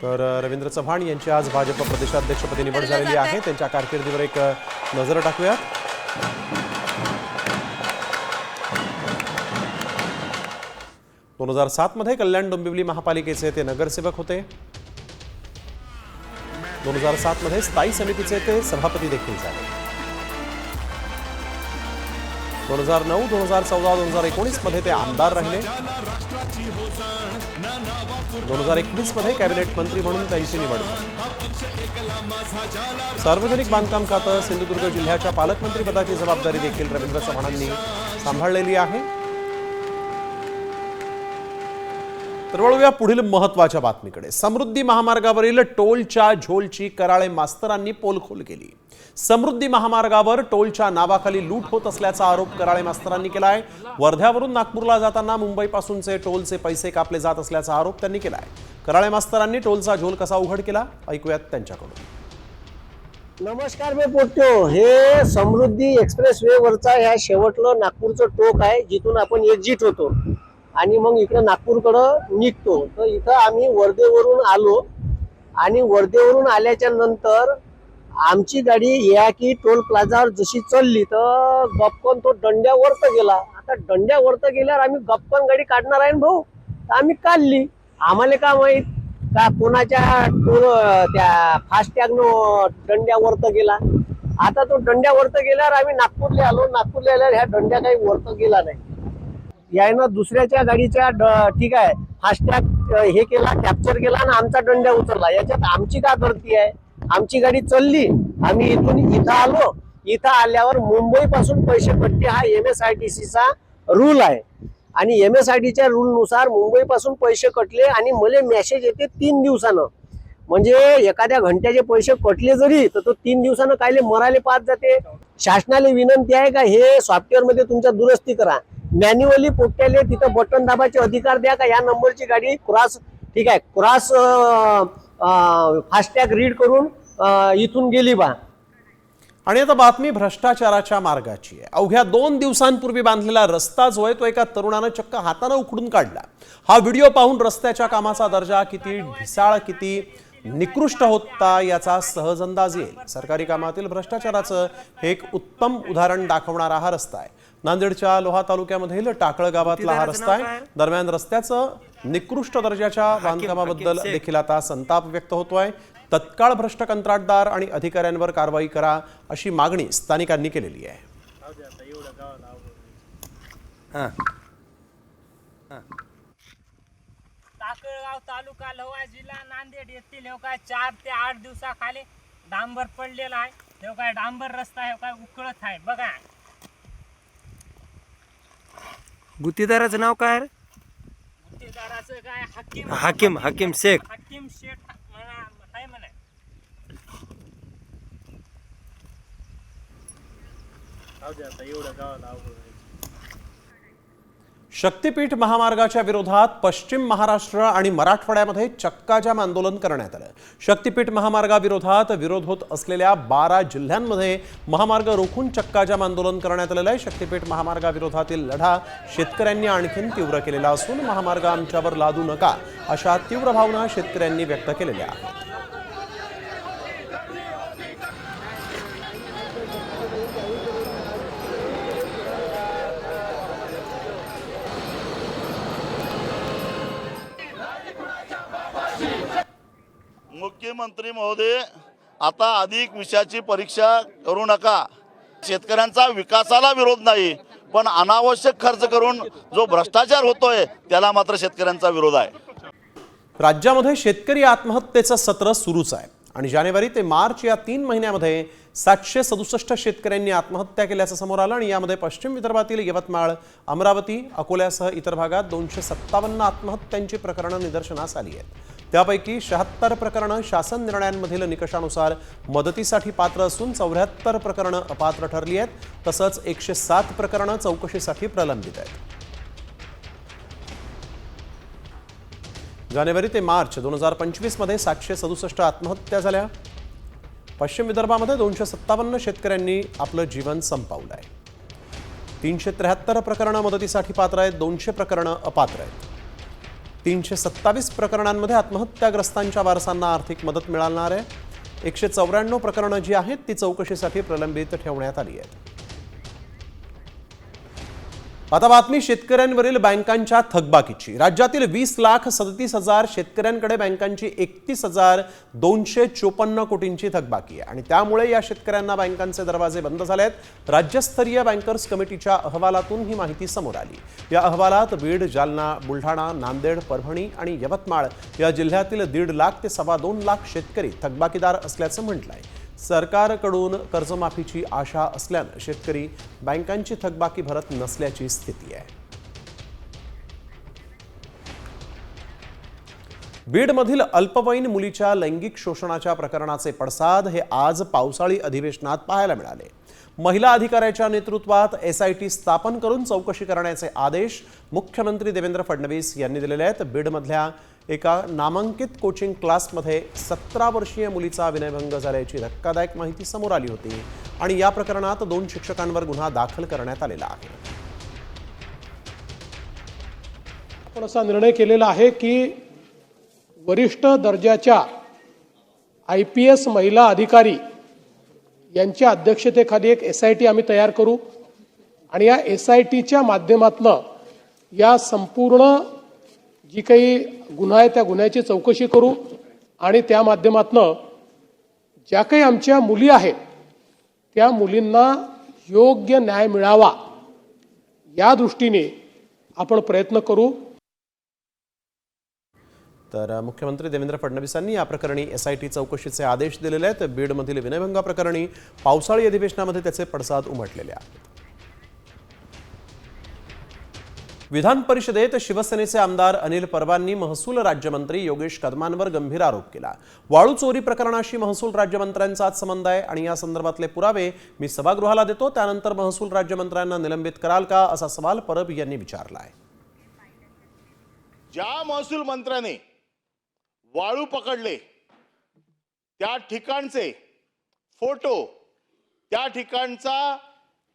[SPEAKER 1] तर रवींद्र चव्हाण यांची आज भाजप प्रदेशाध्यक्षपदी निवड झालेली आहे. त्यांच्या कारकिर्दीवर एक नजर टाकूया. 2007 मध्ये कल्याण डोंबिवली महापालिकेचे ते नगरसेवक होते. 2007 मध्ये स्थायी समितीचे ते सभापती देखील झाले. 2009, 2014, 2019 मध्ये ते आमदार राहिले. 2021 मध्ये कॅबिनेट मंत्री म्हणून त्यांची निवड झाली. सार्वजनिक बांधकाम खातं, सिंधुदुर्ग जिल्ह्याच्या पालकमंत्री पदाची जबाबदारी देखील रवींद्र चव्हाणांनी सांभाळलेली आहे. तर वळूया पुढील महत्त्वाच्या बातमीकडे. समृद्धी महामार्गावरील टोलच्या झोलची कराळे मास्तरांनी पोलखोल केली. समृद्धी महामार्गावर टोलच्या नावाखाली लूट होत असल्याचा आरोप कराळे मास्तरांनी केलाय. वर्ध्यावरून नागपूरला जाताना मुंबईपासूनचे टोलचे पैसे कापले जात असल्याचा आरोप त्यांनी केलाय. कराळे मास्तरांनी टोलचा झोल कसा उघड केला ऐकूयात त्यांच्याकडून.
[SPEAKER 15] नमस्कार, मी पोट्यो. हे समृद्धी एक्सप्रेस वे वरचा ह्या शेवटलं नागपूरचं टोक आहे, जिथून आपण एक्झिट होतो आणि मग इकडे नागपूरकडं निघतो. तर इथं आम्ही वर्धेवरून आलो आणि वर्धेवरून आल्याच्या नंतर आमची गाडी या की टोल प्लाझावर जशी चालली तर गपकन तो दंड्यावरत गेला. आता दंड्यावरत गेल्यावर आम्ही गपकन गाडी काढणार आहे भाऊ, तर आम्ही काढली. आम्हाला काय माहित का कोणाच्या त्या फास्टॅगनं दंड्यावरत गेला. आता तो दंड्यावरत गेल्यावर आम्ही नागपूरला आलो. नागपूरला आल्यावर ह्या दंड्या काही वरत गेला नाही. यायनं दुसऱ्याच्या गाडीच्या ठीक आहे फास्टॅग हे केला, कॅप्चर केला आणि आमचा दंड्या उचलला. याच्यात आमची काय गलती आहे? आमची गाडी चालली, आम्ही इथं आलो. इथं आल्यावर मुंबई पासून पैसे कटते हा MSRTCचा रूल आहे आणि MSRTCच्या रूलनुसार मुंबई पासून पैसे कटले आणि मला मेसेज येते 3 दिवसानं. म्हणजे एखाद्या घंट्याचे पैसे कटले जरी तर तो 3 दिवसानं कायले मराले पास जाते. शासनाला विनंती आहे का हे सॉफ्टवेअर मध्ये तुमच्या दुरुस्ती करा. मॅन्युअली पोट्याले तिथं बटन दाबाचे अधिकार द्या का या नंबरची गाडी क्रॉस ठीक आहे क्रॉस फास्टॅग रीड करून इथून गेली बा.
[SPEAKER 1] आणि आता बातमी भ्रष्टाचाराच्या मार्गाची आहे. अवघ्या 2 दिवसांपूर्वी बांधलेला रस्ता जो आहे तो एका तरुणानं चक्क हातानं उखडून काढला. हा व्हिडिओ पाहून रस्त्याच्या कामाचा दर्जा किती ढिसाळ, किती निकृष्ट होता याचा सहज अंदाज येईल. सरकारी कामातील भ्रष्टाचाराचं हे एक उत्तम उदाहरण दाखवणारा हा रस्ता आहे. नांदेडच्या लोहा तालुक्यामधील टाकळ गावातला हा रस्ता आहे. दरम्यान रस्त्याचं निकृष्ट दर्जाच्या बांधकामाबद्दल देखील आता संताप व्यक्त होतोय. तत्काळ भ्रष्ट कंत्राटदार आणि अधिकाऱ्यांवर कारवाई करा अशी मागणी स्थानिकांनी केलेली आहे.
[SPEAKER 8] टाकळगाव तालुका लोहा जिल्हा नांदेड येथील हे काय 4 ते 8 दिवसाखाली डांबर पडलेला आहे. हे काय डांबर रस्ता हे काय उकळत आहे बघा.
[SPEAKER 15] गुत्तेदाराचं नाव काय?
[SPEAKER 8] गुत्तेदाराचं काय
[SPEAKER 15] हाकीम शेख.
[SPEAKER 8] हाकीम शेख आहे म्हणा.
[SPEAKER 1] शक्तीपीठ महामार्गाच्या विरोधात पश्चिम महाराष्ट्र आणि मराठवाड्यामध्ये चक्काजाम आंदोलन करण्यात आलं. शक्तीपीठ महामार्गाविरोधात विरोध होत असलेल्या 12 जिल्ह्यांमध्ये महामार्ग रोखून चक्काजाम आंदोलन करण्यात आलेलं आहे. शक्तीपीठ महामार्गाविरोधातील लढा शेतकऱ्यांनी आणखीन तीव्र केलेला असून महामार्ग आमच्यावर लादू नका अशा तीव्र भावना शेतकऱ्यांनी व्यक्त केलेल्या आहेत.
[SPEAKER 16] मुख्यमंत्री महोदय, आता अधिक विषयाची परीक्षा करू नका. शेतकऱ्यांचा विकासाला विरोध नाही, पण अनावश्यक खर्च करून जो भ्रष्टाचार होतोय त्याला मात्र शेतकऱ्यांचा विरोध आहे.
[SPEAKER 1] राज्यामध्ये शेतकरी आत्महत्येचं सत्र सुरूच आहे आणि जानेवारी ते मार्च या 3 महिन्यामध्ये 767 शेतकऱ्यांनी आत्महत्या केल्याचं समोर आलं आणि यामध्ये पश्चिम विदर्भातील यवतमाळ, अमरावती, अकोल्यासह इतर भागात 257 आत्महत्यांची प्रकरणं निदर्शनास आली आहेत. त्यापैकी 76 प्रकरणं शासन निर्णयांमधील निकषानुसार मदतीसाठी पात्र असून 74 प्रकरणं अपात्र ठरली आहेत. तसंच 107 प्रकरणं चौकशीसाठी प्रलंबित आहेत. जानेवारी ते मार्च 2025 मध्ये 767 आत्महत्या झाल्या. पश्चिम विदर्भामध्ये 257 शेतकऱ्यांनी आपलं जीवन संपवलं आहे. 373 प्रकरणं मदतीसाठी पात्र आहेत, 200 प्रकरणं अपात्र आहेत. 327 प्रकरणांमध्ये आत्महत्याग्रस्तांच्या वारसांना आर्थिक मदत मिळणार आहे. 194 प्रकरणं जी आहेत ती चौकशीसाठी प्रलंबित ठेवण्यात आली आहेत. आता बातमी शेतकऱ्यांवरील बँकांच्या थकबाकीची. राज्यातील 20,37,000 शेतकऱ्यांकडे बँकांची 31,254 कोटींची थकबाकी आहे आणि त्यामुळे या शेतकऱ्यांना बँकांचे दरवाजे बंद झाले आहेत. राज्यस्तरीय बँकर्स कमिटीच्या अहवालातून ही माहिती समोर आली. या अहवालात बीड, जालना, बुलढाणा, नांदेड, परभणी आणि यवतमाळ या जिल्ह्यातील 1.5 लाख ते 2.25 लाख शेतकरी थकबाकीदार असल्याचं म्हटलं आहे. सरकारकडून कर्जमाफीची आशा असल्यानं शेतकरी बँकांची थकबाकी भरत नसल्याची स्थिती आहे. बीडमधील अल्पवयीन मुलीच्या लैंगिक शोषणाच्या प्रकरणाचे पडसाद हे आज पावसाळी अधिवेशनात पाहायला मिळाले. महिला अधिकाऱ्याच्या नेतृत्वात SIT स्थापन करून चौकशी करण्याचे आदेश मुख्यमंत्री देवेंद्र फडणवीस यांनी दिलेले आहेत. बीडमधल्या एका नामांकित कोचिंग क्लासमध्ये 17 वर्षीय मुलीचा विनयभंग झाल्याची धक्कादायक माहिती समोर आली होती आणि या प्रकरणात 2 शिक्षकांवर गुन्हा दाखल करण्यात आलेला आहे.
[SPEAKER 10] आपण असा निर्णय केलेला आहे की वरिष्ठ दर्जाच्या IPS महिला अधिकारी यांच्या अध्यक्षतेखाली एक SIT आम्ही तयार करू आणि या SITच्या माध्यमातून या संपूर्ण जी काही गुन्हा आहे त्या गुन्ह्याची चौकशी करू आणि त्या माध्यमातून ज्या काही आमच्या मुली आहेत त्या मुलींना योग्य न्याय मिळावा या दृष्टीने आपण प्रयत्न करू.
[SPEAKER 1] तर मुख्यमंत्री देवेंद्र फडणवीसांनी या प्रकरणी SIT चौकशीचे आदेश दिलेले आहेत. बीडमधील विनयभंगा प्रकरणी पावसाळी अधिवेशनामध्ये त्याचे पडसाद उमटलेले आहेत. विधान परिषदेत शिवसेनेचे आमदार अनिल परबांनी महसूल राज्यमंत्री योगेश कदमांवर गंभीर आरोप केला. वाळू चोरी प्रकरणाशी महसूल राज्यमंत्र्यांचाच संबंध आहे आणि या संदर्भातले पुरावे मी सभागृहाला देतो, त्यानंतर महसूल राज्यमंत्र्यांना निलंबित कराल का, असा सवाल परब यांनी विचारला आहे.
[SPEAKER 16] ज्या महसूल मंत्र्याने वाळू पकडले त्या ठिकाणचे फोटो, त्या ठिकाणचा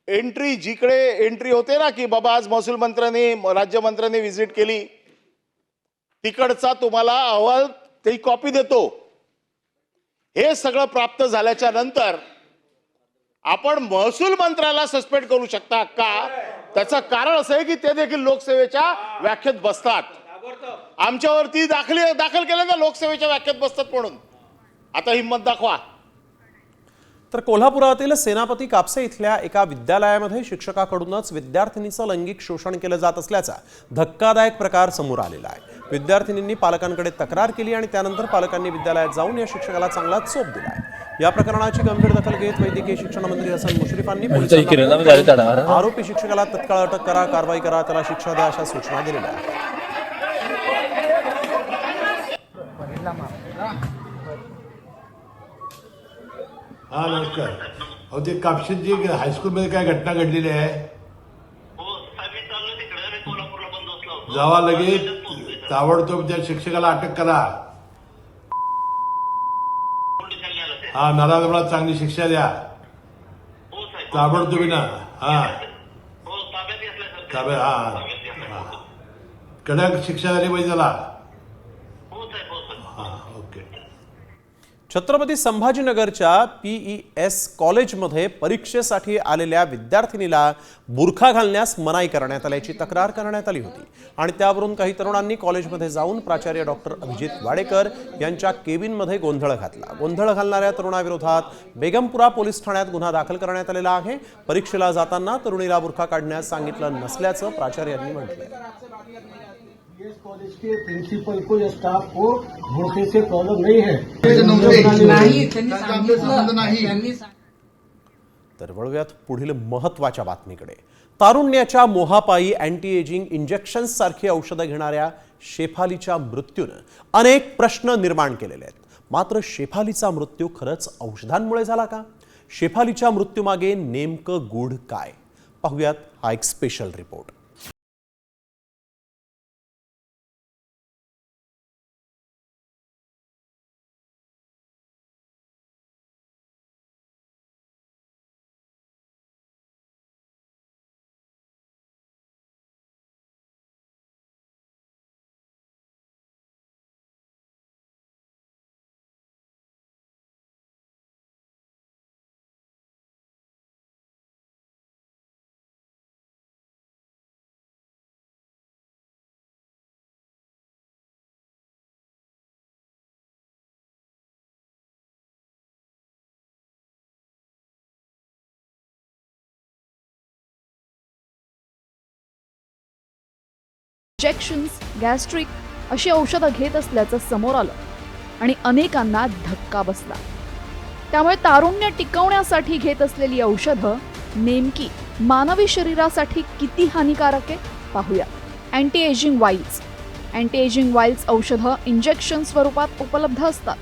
[SPEAKER 16] एंट्री, जिकडे एंट्री होते ना की बाबा आज महसूल मंत्र्यांनी राज्यमंत्र्यांनी व्हिजिट केली, तिकडचा तुम्हाला अहवाल ती कॉपी देतो. हे सगळं प्राप्त झाल्याच्या नंतर आपण महसूल मंत्र्याला सस्पेंड करू शकता का? त्याचं कारण असं आहे की ते देखील लोकसेवेच्या व्याख्येत बसतात. आमच्यावरती दाखल केलं ना लोकसेवेच्या व्याख्येत बसतात म्हणून. आता हिंमत दाखवा.
[SPEAKER 1] तर कोल्हापुरातील सेनापती कापसे इथल्या एका विद्यालयामध्ये शिक्षकाकडूनच विद्यार्थिनीचं लैंगिक शोषण केलं जात असल्याचा धक्कादायक प्रकार समोर आलेला आहे. विद्यार्थिनींनी पालकांकडे तक्रार केली आणि त्यानंतर पालकांनी विद्यालयात जाऊन या शिक्षकाला चांगला चोप दिला आहे. या प्रकरणाची गंभीर दखल घेत वैद्यकीय शिक्षण मंत्री हसन मुश्रीफांनी पोलिसांना आरोपी शिक्षकाला तत्काळ अटक करा, कारवाई करा, त्याला शिक्षा द्या अशा सूचना दिलेल्या आहेत.
[SPEAKER 17] हा नमस्कार. अहो ते कापशीत जी हायस्कूलमध्ये काय घटना घडलेली आहे, जावा लगेच ताबडतोब त्या शिक्षकाला अटक करा. हा नारायणला चांगली शिक्षा द्या ताबडतोबी ना. हा ताब्यात, हा कडक शिक्षा झाली पाहिजे त्याला.
[SPEAKER 1] छत्रपती संभाजीनगरच्या PES कॉलेजमध्ये परीक्षेसाठी आलेल्या विद्यार्थिनीला बुरखा घालण्यास मनाई करण्यात आल्याची तक्रार करण्यात आली होती आणि त्यावरून काही तरुणांनी कॉलेजमध्ये जाऊन प्राचार्य डॉक्टर अभिजित वाडेकर यांच्या केबिनमध्ये गोंधळ घातला. गोंधळ घालणाऱ्या तरुणाविरोधात बेगमपुरा पोलीस ठाण्यात गुन्हा दाखल करण्यात आलेला आहे. परीक्षेला जाताना तरुणीला बुरखा काढण्यास सांगितलं नसल्याचं प्राचार्यांनी म्हटलं.
[SPEAKER 15] कॉलेज के प्रिंसिपल को या स्टाफ को बुरखे से प्रॉब्लम नहीं है.
[SPEAKER 1] तर वळूयात पुढील महत्त्वाच्या बातमीकडे. तारुण्याच्या मोहापायी अँटी एजिंग इंजेक्शन्स सारखी औषधं घेणाऱ्या शेफालीच्या मृत्यूनं अनेक प्रश्न निर्माण केलेले आहेत. मात्र शेफालीचा मृत्यू खरंच औषधांमुळे झाला का? शेफालीच्या मृत्यूमागे नेमकं गूढ काय? पाहूयात हा एक स्पेशल रिपोर्ट.
[SPEAKER 18] इंजेक्शन्स, गॅस्ट्रिक अशी औषधं घेत असल्याचं समोर आलं आणि अनेकांना धक्का बसला. त्यामुळे तारुण्य टिकवण्यासाठी घेत असलेली औषधं नेमकी मानवी शरीरासाठी किती हानिकारक आहे पाहूया. अँटी एजिंग वाईल्स अँटी एजिंग वाईल्स औषधं इंजेक्शन स्वरूपात उपलब्ध असतात.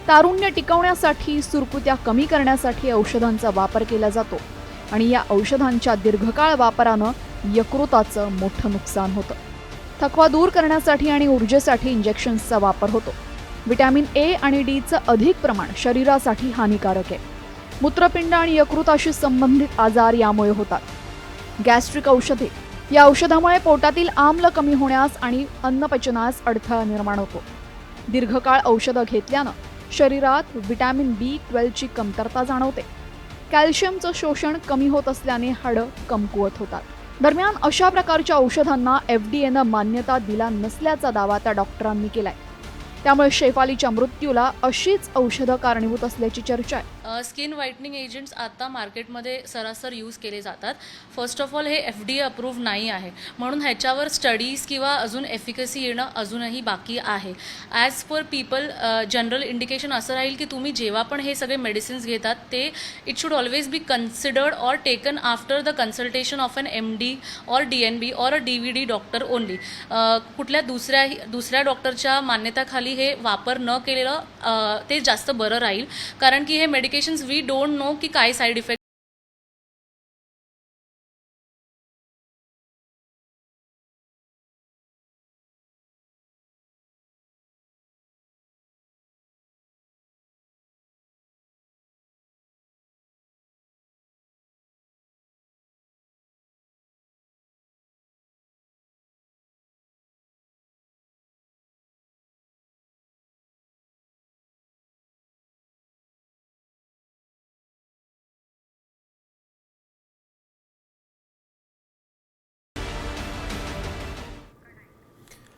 [SPEAKER 18] तारुण्य टिकवण्यासाठी, सुरकुत्या कमी करण्यासाठी औषधांचा वापर केला जातो आणि या औषधांच्या दीर्घकाळ वापरानं यकृताचं मोठं नुकसान होतं. थकवा दूर करण्यासाठी आणि ऊर्जेसाठी इंजेक्शन्सचा वापर होतो. व्हिटॅमिन ए आणि डीचं अधिक प्रमाण शरीरासाठी हानिकारक आहे. मूत्रपिंड आणि यकृताशी संबंधित आजार यामुळे होतात. गॅस्ट्रिक औषधे, या औषधामुळे पोटातील आम्ल कमी होण्यास आणि अन्नपचनास अडथळा निर्माण होतो. दीर्घकाळ औषधं घेतल्यानं शरीरात व्हिटॅमिन B12ची कमतरता जाणवते. कॅल्शियमचं शोषण कमी होत असल्याने हाडं कमकुवत होतात. दरम्यान अशा प्रकारच्या औषधांना FDAनं मान्यता दिला नसल्याचा दावा त्या डॉक्टरांनी केलाय. त्यामुळे शेफालीच्या मृत्यूला अशीच औषधं कारणीभूत असल्याची चर्चा आहे.
[SPEAKER 19] स्किन व्हाईटनिंग एजंट्स आता मार्केटमध्ये सरासर यूज केले जातात. फर्स्ट ऑफ ऑल हे FDA अप्रूव्ह नाही आहे, म्हणून ह्याच्यावर स्टडीज किंवा अजून एफिकसी येणं अजूनही बाकी आहे. As per people general indication असं राहील की तुम्ही जेव्हा पण हे सगळे मेडिसिन्स घेतात ते it should always be considered or taken after the consultation of an MD or DNB or a DVD doctor only. कुठल्या दुसऱ्या डॉक्टरच्या मान्यताखाली हे वापर न केलेलं ते जास्त बरं राहील, कारण की हे मेडिकेशन्स वी डोंट नो की काय साईड इफेक्ट.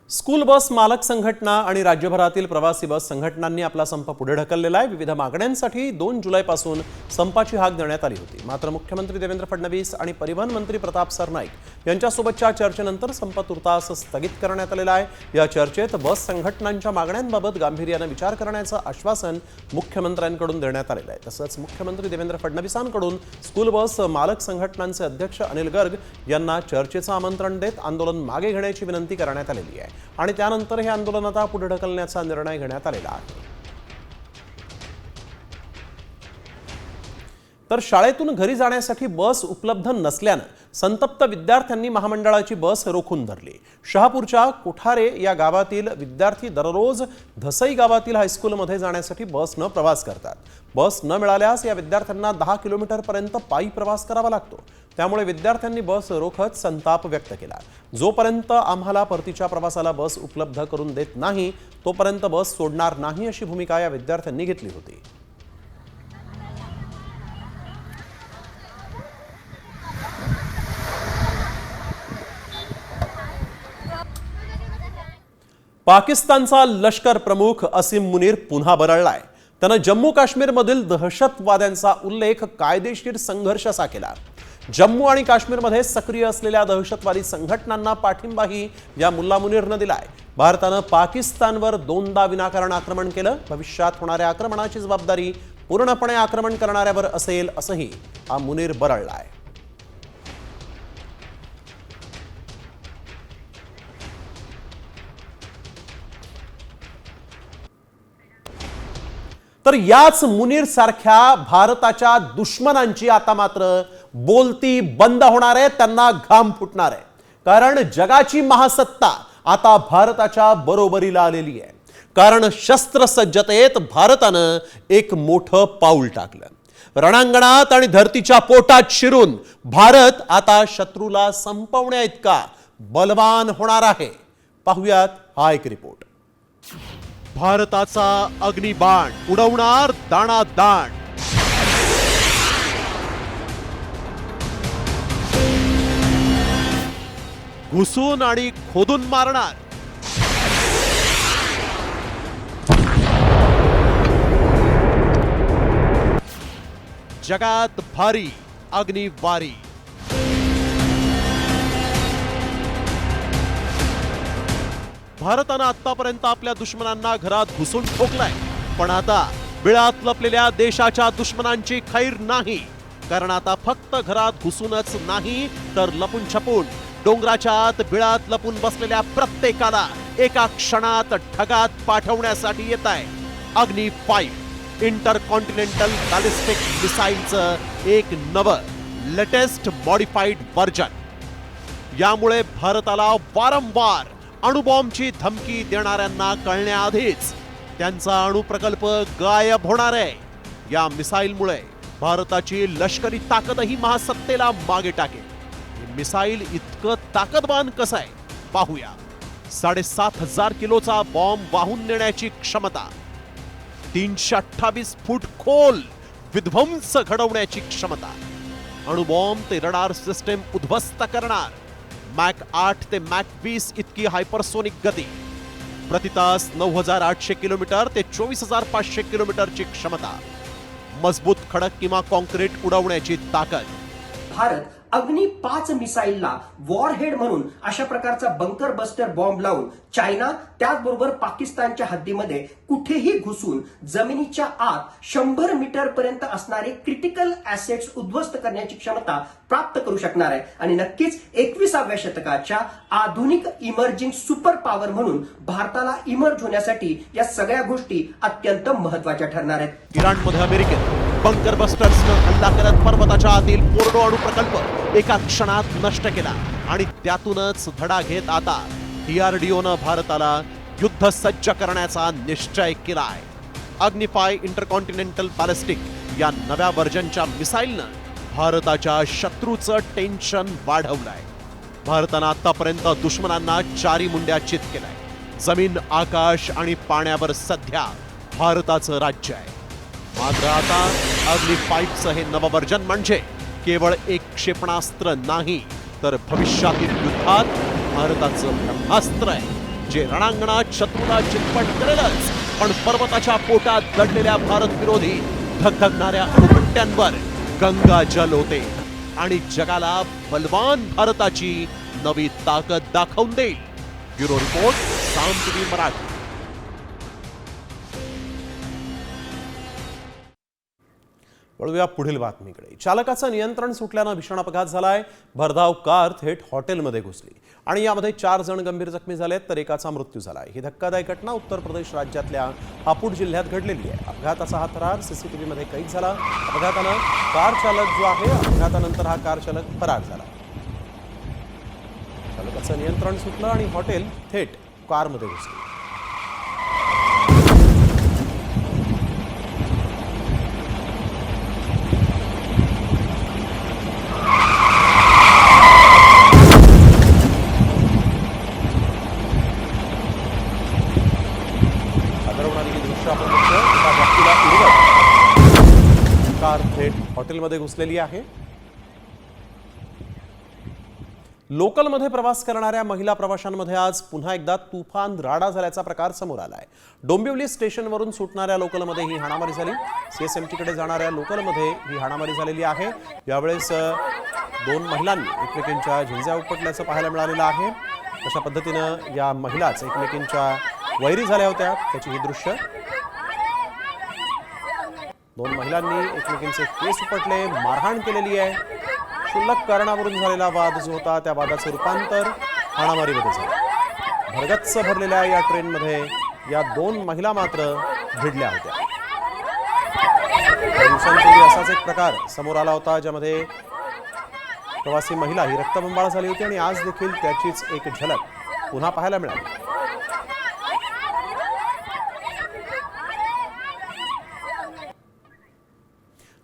[SPEAKER 1] स्कूल बस मालक संघटना आणि राज्यभरातील प्रवासी बस संघटनांनी आपला संप पुढे ढकललेला आहे. विविध मागण्यांसाठी 2 जुलैपासून संपाची हाक देण्यात आली होती. मात्र मुख्यमंत्री देवेंद्र फडणवीस आणि परिवहन मंत्री प्रताप सरनाईक यांच्यासोबतच्या चर्चेनंतर संप तुर्तास स्थगित करण्यात आलेला आहे. या चर्चेत बस संघटनांच्या मागण्यांबाबत गांभीर्याने विचार करण्याचं आश्वासन मुख्यमंत्र्यांकडून देण्यात आलेलं आहे. तसंच मुख्यमंत्री देवेंद्र फडणवीसांकडून स्कूल बस मालक संघटनांचे अध्यक्ष अनिल गर्ग यांना चर्चेचं आमंत्रण देत आंदोलन मागे घेण्याची विनंती करण्यात आलेली आहे आणि त्यानंतर हे आंदोलन आता पुढे ढकलण्याचा निर्णय घेण्यात आलेला आहे. तर शाळेतून घरी जाण्यासाठी बस उपलब्ध नसल्यानं संतप्त विद्यार्थ्यांनी महामंडळाची बस रोखून धरली. शहापूरच्या कोठारे या गावातील विद्यार्थी दररोज धसई गावातील हायस्कूलमध्ये जाण्यासाठी बसनं प्रवास करतात. बस न मिळाल्यास या विद्यार्थ्यांना 10 किलोमीटरपर्यंत पायी प्रवास करावा लागतो. त्यामुळे विद्यार्थ्यांनी बस रोखत संताप व्यक्त केला. जोपर्यंत आम्हाला परतीच्या प्रवासाला बस उपलब्ध करून देत नाही तोपर्यंत बस सोडणार नाही अशी भूमिका या विद्यार्थ्यांनी घेतली होती. पाकिस्तानचा लष्कर प्रमुख असीम मुनीर पुन्हा बरळलाय. त्यानं जम्मू काश्मीरमधील दहशतवाद्यांचा उल्लेख कायदेशीर संघर्ष असा केला. जम्मू आणि काश्मीरमध्ये सक्रिय असलेल्या दहशतवादी संघटनांना पाठिंबाही या मुल्ला मुनीरनं दिलाय. भारतानं पाकिस्तानवर 2दा विनाकारण आक्रमण केलं. भविष्यात होणाऱ्या आक्रमणाची जबाबदारी पूर्णपणे आक्रमण करणाऱ्यावर असेल असंही हा मुनीर बरळलाय. तर याच मुनीर सारख्या भारताच्या दुश्मनांची आता मात्र बोलती बंद होणार आहे. त्यांना घाम फुटणार आहे. कारण जगाची महासत्ता आता भारताच्या बरोबरीला आलेली आहे. कारण शस्त्रसज्जतेत भारतानं एक मोठं पाऊल टाकलं. रणांगणात आणि धरतीच्या पोटात शिरून भारत आता शत्रूला संपवण्या इतका बलवान होणार आहे. पाहुयात हा एक रिपोर्ट. भारताचा अग्निबाण उडवणार दाणादाण. घुसून आणि खोदून मारणार. जगात भारी अग्निवारी. भारतानं आतापर्यंत आपल्या दुश्मनांना घरात घुसून ठोकलाय, पण आता बिळात लपलेल्या देशाच्या दुश्मनांची खैर नाही. कारण आता फक्त घरात घुसूनच नाही तर लपून छपून डोंगराच्या आत बिळात लपून बसलेल्या प्रत्येकाला एका क्षणात ढगात पाठवण्यासाठी येत आहे अग्नी 5 इंटरकॉन्टिनेंटल बॅलिस्टिक मिसाईलचं एक नवं लेटेस्ट मॉडिफाईड व्हर्जन. यामुळे भारताला वारंवार अणुबॉम्बची धमकी देणाऱ्यांना कळण्याआधीच त्यांचा अणुप्रकल्प गायब होणार आहे. या मिसाईलमुळे भारताची लष्करी ताकदही महासत्तेला मागे टाकेल. हे मिसाईल इतकं ताकदवान कसं आहे पाहूया. 7,500 किलोचा बॉम्ब वाहून नेण्याची क्षमता, 328 फूट खोल विध्वंस घडवण्याची क्षमता, अणुबॉम्ब ते रडार सिस्टीम उद्ध्वस्त करणार, मॅक 8 ते मॅक 20 इतकी हायपरसोनिक गती, प्रतितास 9,800 किलोमीटर ते 24,500 किलोमीटरची क्षमता, मजबूत खडक किंवा कॉन्क्रीट उडवण्याची ताकद.
[SPEAKER 15] भारत अग्नि 5 मिसाईलला वॉरहेड म्हणून अशा प्रकारचा बंकर बस्टर बॉम्ब लावून चायना त्याचबरोबर पाकिस्तानच्या हद्दीमध्ये कुठेही घुसून जमिनीच्या आत 100 मीटर पर्यंत असणारे क्रिटिकल ऍसेट्स उद्ध्वस्त करण्याची क्षमता प्राप्त करू शकणार आहे. आणि नक्कीच 21व्या शतकाच्या आधुनिक इमर्जिंग सुपर पॉवर म्हणून भारताला इमर्ज होण्यासाठी या सगळ्या गोष्टी अत्यंत महत्वाच्या ठरणार आहेत.
[SPEAKER 1] इराणमध्ये अमेरिकेत बंकर बस्टर्सनं हल्ला करत पर्वताच्या आतील फोर्डो अणु प्रकल्प एका क्षणात नष्ट केला आणि त्यातूनच धडा घेत आता DRDOनं भारताला युद्ध सज्ज करण्याचा निश्चय केला आहे. अग्नि 5 इंटरकॉन्टिनेंटल बॅलिस्टिक या नव्या व्हर्जनच्या मिसाईलनं भारताच्या शत्रूचं टेन्शन वाढवलंय. भारतानं आतापर्यंत दुश्मनांना 4 मुंड्या चित केलाय. जमीन, आकाश आणि पाण्यावर सध्या भारताचं राज्य आहे. मात्र आता अग्नि 5चं हे नवं व्हर्जन म्हणजे केवळ एक क्षेपणास्त्र नाही, तर भविष्यातील युद्धात भारताचं ब्रह्मास्त्र आहे, जे रणांगणात शत्रूला चितपट करेलच, पण पर्वताच्या पोटात दडलेल्या भारत विरोधी धगधगणाऱ्या अणुपट्ट्यांवर गंगा जल होते आणि जगाला बलवान भारताची नवी ताकद दाखवून देईल. ब्युरो रिपोर्ट, साम टीव्ही मराठी. वळूया पुढील बातमीकडे. चालकाचं नियंत्रण सुटल्यानं भीषण अपघात झालाय. भरधाव कार थेट हॉटेलमध्ये घुसली आणि यामध्ये 4 जण गंभीर जखमी झालेत, तर एकाचा मृत्यू झालाय. ही धक्कादायक घटना उत्तर प्रदेश राज्यातल्या हापूड जिल्ह्यात घडलेली आहे. अपघाताचा हा थरार CCTV मध्ये कैद झाला. अपघातानं कार चालक जो आहे, अपघातानंतर हा कार चालक फरार झाला. चालकाचं नियंत्रण सुटलं आणि हॉटेल थेट कारमध्ये घुसली. कार थेट हॉटेलमध्ये घुसलेली आहे. लोकलमध्ये प्रवास करणाऱ्या महिला प्रवाशांमध्ये आज पुन्हा एकदा तुफान राडा झाल्याचा प्रकार समोर आलाय. डोंबिवली स्टेशनवरून सुटणाऱ्या लोकलमध्ये ही हाणामारी झाली. CSMTकडे जाणाऱ्या लोकलमध्ये ही हाणामारी झालेली आहे. यावेळेस 2 महिलांनी एकमेकींच्या झिंज्या उपटल्याचं पाहायला मिळालेलं आहे. अशा पद्धतीनं या महिलाच एकमेकींच्या वैरी झाल्या होत्या, त्याची ही दृश्य. 2 महिलांनी एकमेकींचे केस उपटले, मारहाण केलेली आहे. क्षुल्लक कारणावरून झालेला वाद जो होता, त्या वादाचं रूपांतर हाणामारीमध्ये झालं. भरगच्च भरलेल्या या ट्रेनमध्ये या 2 महिला मात्र भिडल्या होत्या. दिवसांपूर्वी असाच एक प्रकार समोर आला होता, ज्यामध्ये प्रवासी महिला ही रक्तबंबाळ झाली होती आणि आज देखील त्याचीच एक झलक पुन्हा पाहायला मिळाली.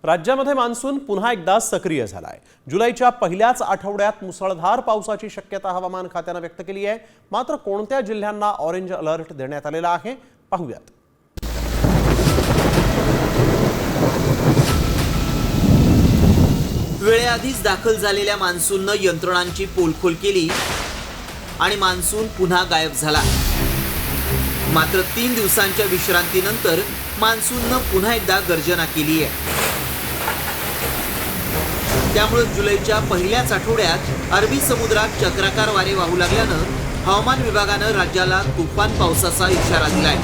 [SPEAKER 1] राज्यामध्ये मान्सून पुन्हा एकदा सक्रिय झालाय. जुलैच्या पहिल्याच आठवड्यात मुसळधार पावसाची शक्यता हवामान खात्यानं व्यक्त केली आहे. मात्र कोणत्या जिल्ह्यांना ऑरेंज अलर्ट देण्यात आलेला आहे पाहूयात.
[SPEAKER 6] वेळेआधीच दाखल झालेल्या मान्सूननं यंत्रणांची पोलखोल केली आणि मान्सून पुन्हा गायब झाला. मात्र 3 दिवसांच्या विश्रांतीनंतर मान्सूननं पुन्हा एकदा गर्जना केली आहे. त्यामुळे जुलैच्या पहिल्याच आठवड्यात अरबी समुद्रात चक्राकार वारे वाहू लागल्यानं हवामान विभागानं राज्याला तुफान पावसाचा इशारा दिलाय.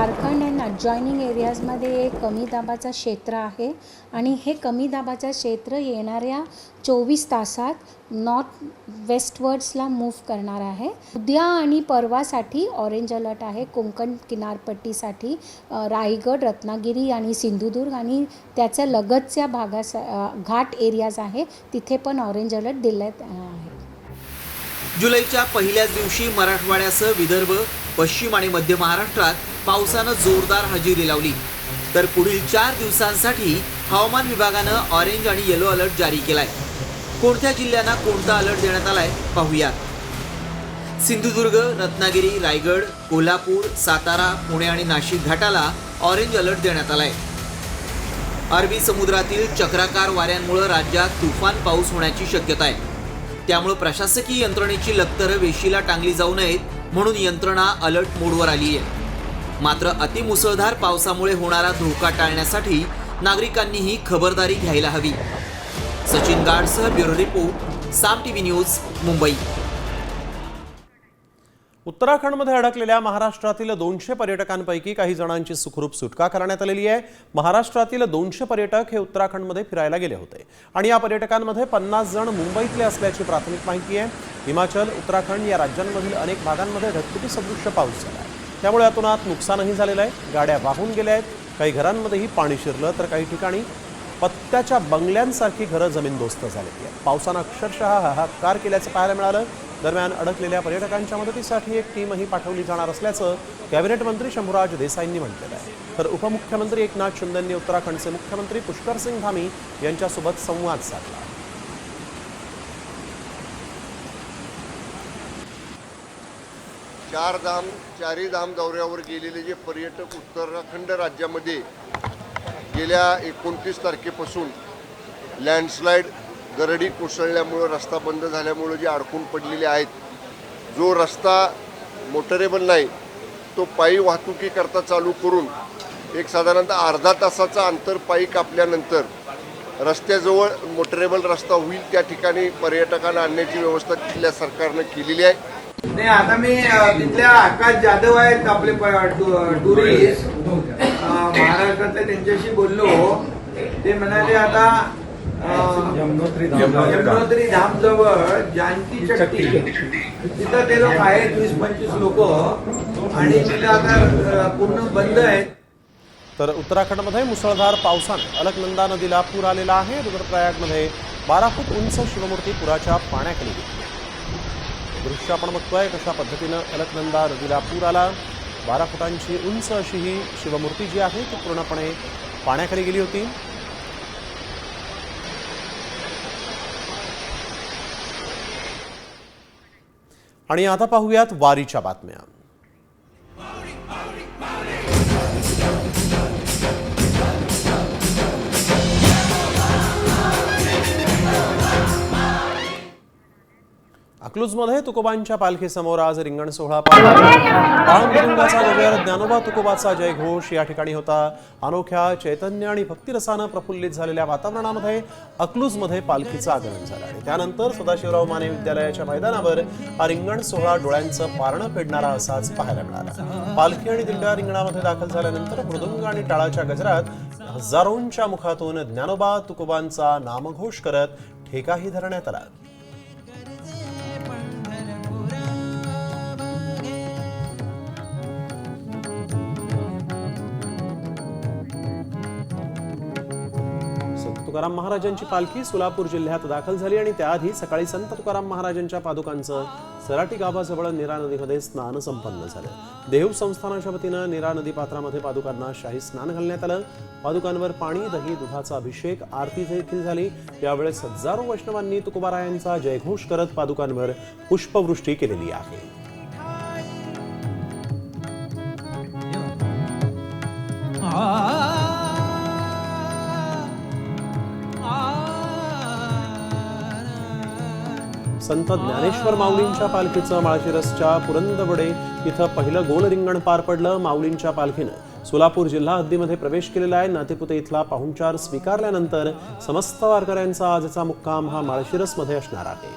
[SPEAKER 20] झारखंड अँड अडजॉइनिंग एरियाजमध्ये एक कमी दाबाचं क्षेत्र आहे आणि हे कमी दाबाचं क्षेत्र येणाऱ्या 24 तासात नॉर्थ वेस्टवर्ड्सला मूव्ह करणार आहे. उद्या आणि परवासाठी ऑरेंज अलर्ट आहे कोकण किनारपट्टीसाठी, रायगड, रत्नागिरी आणि सिंधुदुर्ग आणि त्याच्या लगतच्या घाट एरियाज आहे तिथे पण ऑरेंज अलर्ट दिलेत आहे.
[SPEAKER 6] जुलैच्या पहिल्याच दिवशी मराठवाड्यासह विदर्भ, पश्चिम आणि मध्य महाराष्ट्रात पावसानं जोरदार हजेरी लावली. तर पुढील 4 दिवसांसाठी हवामान विभागानं ऑरेंज आणि येलो अलर्ट जारी केलाय. कोणत्या जिल्ह्यांना कोणता अलर्ट देण्यात आलाय पाहूयात. सिंधुदुर्ग, रत्नागिरी, रायगड, कोल्हापूर, सातारा, पुणे आणि नाशिक घाटाला ऑरेंज अलर्ट देण्यात आलाय. अरबी समुद्रातील चक्राकार वाऱ्यांमुळे राज्यात तुफान पाऊस होण्याची शक्यता आहे. त्यामुळे प्रशासकीय यंत्रणेची लक्तरं वेशीला टांगली जाऊ नयेत म्हणून यंत्रणा अलर्ट मोडवर आली आहे. मात्र अतिमुसळधार पावसामुळे होणारा धोका टाळण्यासाठी नागरिकांनीही खबरदारी घ्यायला हवी. सचिन गाडसह ब्युरो रिपोर्ट, साम टीव्ही न्यूज, मुंबई.
[SPEAKER 1] उत्तराखंडमध्ये अडकलेल्या महाराष्ट्रातील 200 पर्यटकांपैकी काही जणांची सुखरूप सुटका करण्यात आलेली आहे. महाराष्ट्रातील 200 पर्यटक हे उत्तराखंडमध्ये फिरायला गेले होते आणि या पर्यटकांमध्ये 50 जण मुंबईतले असल्याची प्राथमिक माहिती आहे. हिमाचल, उत्तराखंड या राज्यांमधील अनेक भागांमध्ये ढगफुटी सदृश्य पाऊस झाला आहे. त्यामुळे अतोनात नुकसानही झालेलं आहे. गाड्या वाहून गेल्या आहेत, काही घरांमध्येही पाणी शिरलं तर काही ठिकाणी पत्त्याच्या बंगल्यांसारखी घरं जमीनदोस्त झालेली आहेत. पावसानं अक्षरशः हाहाकार केल्याचं पाहायला मिळालं. दरम्यान अडकलेल्या पर्यटकांच्या मदतीसाठी एक टीमही पाठवली जाणार असल्याचं कॅबिनेट मंत्री शंभूराज देसाईंनी म्हटलेलं आहे. तर उपमुख्यमंत्री एकनाथ शिंदेंनी उत्तराखंडचे मुख्यमंत्री पुष्कर सिंग धामी यांच्यासोबत संवाद साधला.
[SPEAKER 21] चारही धाम दौऱ्यावर गेलेले जे पर्यटक उत्तराखंड राज्यामध्ये गेल्या 29 तारखेपासून लँडस्लाईड, गरडी कोसळल्यामुळं, रस्ता बंद झाल्यामुळं जे अडकून पडलेले आहेत, जो रस्ता मोटरेबल नाही तो पायी वाहतुकीकरता चालू करून एक साधारणतः अर्धा तासाचा अंतर पायी कापल्यानंतर रस्त्याजवळ मोटरेबल रस्ता होईल त्या ठिकाणी पर्यटकांना आणण्याची व्यवस्था तिथल्या सरकारनं केलेली आहे.
[SPEAKER 9] नाही, आता मी तिथल्या आकाश जाधव आहेत आपले टुरिस्ट महाराष्ट्रातले, त्यांच्याशी बोललो. ते म्हणाले आता यमुनोत्री धाम जवळ जानकी चट्टी तिथं ते लोक आहेत 20-25 लोक आणि तिथं आता पूर्ण बंद आहेत.
[SPEAKER 1] तर उत्तराखंडमध्ये मुसळधार पावसाने अलकनंदा नदीला पूर आलेला आहे. रुद्रप्रयागमध्ये 12 फूट उंच शिवमूर्ती पुराच्या पाण्याखाली गेली. दृश्य आपण बघतोय कशा पद्धतीनं अलकनंदा नदीला पूर आला. 12 फुटांची उंच अशी ही शिवमूर्ती जी आहे ती पूर्णपणे पाण्याखाली गेली होती. आणि आता पाहूयात वारीच्या बातम्या. अकलूजमध्ये तुकोबांच्या पालखीसमोर आज रिंगण सोहळा पाळला. पाळंमुरुंगाचा गजर, ज्ञानोबा तुकोबाचा जयघोष या ठिकाणी होता. अनोख्या चैतन्य आणि भक्तिरसानं प्रफुल्लित झालेल्या वातावरणामध्ये अकलूजमध्ये पालखीचं आगमन झालं आणि त्यानंतर सदाशिवराव माने विद्यालयाच्या मैदानावर हा रिंगण सोहळा डोळ्यांचं पारणं फेडणारा असाच पाहायला मिळाला. पालखी आणि दिंड्या रिंगणामध्ये दाखल झाल्यानंतर मृदुंग आणि टाळाच्या गजरात हजारोंच्या मुखातून ज्ञानोबा तुकोबांचा नामघोष करत ठेकाही धरण्यात आला. तुकाराम महाराजांची पालखी सोलापूर जिल्ह्यात दाखल झाली आणि त्याआधी सकाळी संत तुकाराम महाराजांच्या पादुकांचं सराटी गावाजवळ नीरा नदीमध्ये स्नान संपन्न झालं. देहू संस्थानाच्या वतीनं नीरा नदी पात्रामध्ये पादुकांना शाही स्नान घालण्यात आलं. पादुकांवर पाणी, दही, दुधाचा अभिषेक, आरती देखील झाली. यावेळेस हजारो वैष्णवांनी तुकोबारायांचा जयघोष करत पादुकांवर पुष्पवृष्टी केलेली आहे. संत ज्ञानेश्वर माऊलींच्या पालखीचं माळशिरसच्या पुरंदवडे इथं पहिलं गोल रिंगण पार पडलं. माऊलींच्या पालखीनं सोलापूर जिल्हा हद्दीमध्ये प्रवेश केलेला आहे. नातेपुते इथला पाहुणचार स्वीकारल्यानंतर समस्त वारकऱ्यांचा आजचा मुक्काम हा माळशिरसमध्ये असणार आहे.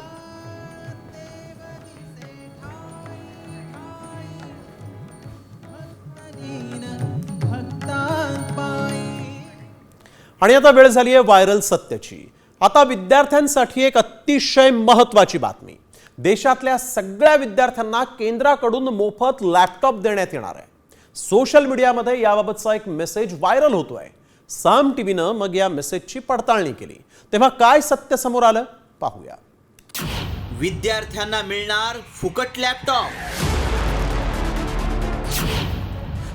[SPEAKER 1] आणि आता वेळ झाली आहे व्हायरल सत्याची. आता विद्यार्थ्यांसाठी एक अतिशय महत्त्वाची बातमी. देशातल्या सगळ्या विद्यार्थ्यांना केंद्राकडून मोफत लॅपटॉप देण्यात येणार आहे. सोशल मीडियामध्ये याबाबतचा एक मेसेज व्हायरल होतोय. साम टीव्हीनं मग या मेसेजची पडताळणी केली, तेव्हा काय सत्य समोर आलं पाहूया.
[SPEAKER 6] विद्यार्थ्यांना मिळणार फुकट लॅपटॉप.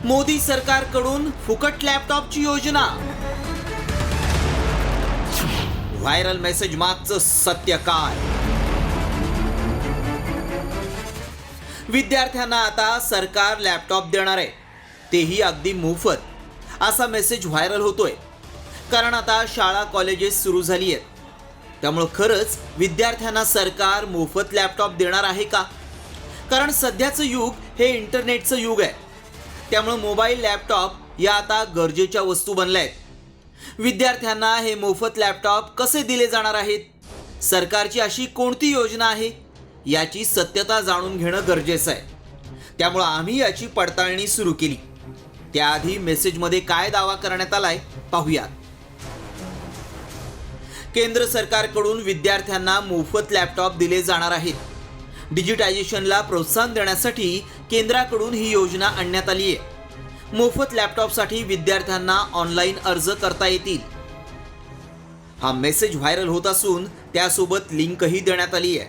[SPEAKER 6] मोदी सरकारकडून फुकट लॅपटॉपची योजना. व्हायरल मेसेज मागचं सत्य काय? विद्यार्थ्यांना आता सरकार लॅपटॉप देणार आहे, तेही अगदी मोफत, असा मेसेज व्हायरल होतोय. कारण आता शाळा कॉलेजेस सुरू झाली आहेत. त्यामुळं खरंच विद्यार्थ्यांना सरकार मोफत लॅपटॉप देणार आहे का? कारण सध्याचं युग हे इंटरनेटचं युग आहे. त्यामुळं मोबाईल, लॅपटॉप या आता गरजेच्या वस्तू बनल्या आहेत. विद्यार्थ्यांना हे मोफत लॅपटॉप कसे दिले जाणार आहेत? सरकारची अशी कोणती योजना आहे? याची सत्यता जाणून घेणं गरजेचं आहे. त्यामुळं आम्ही याची पडताळणी सुरू केली. त्याआधी मेसेजमध्ये काय दावा करण्यात आलाय पाहूयात. केंद्र सरकारकडून विद्यार्थ्यांना मोफत लॅपटॉप दिले जाणार आहेत. डिजिटायझेशनला प्रोत्साहन देण्यासाठी केंद्राकडून ही योजना आणण्यात आली आहे. मोफत लॅपटॉपसाठी विद्यार्थ्यांना ऑनलाईन अर्ज करता येतील. हा मेसेज व्हायरल होत असून त्यासोबत लिंकही देण्यात आली आहे.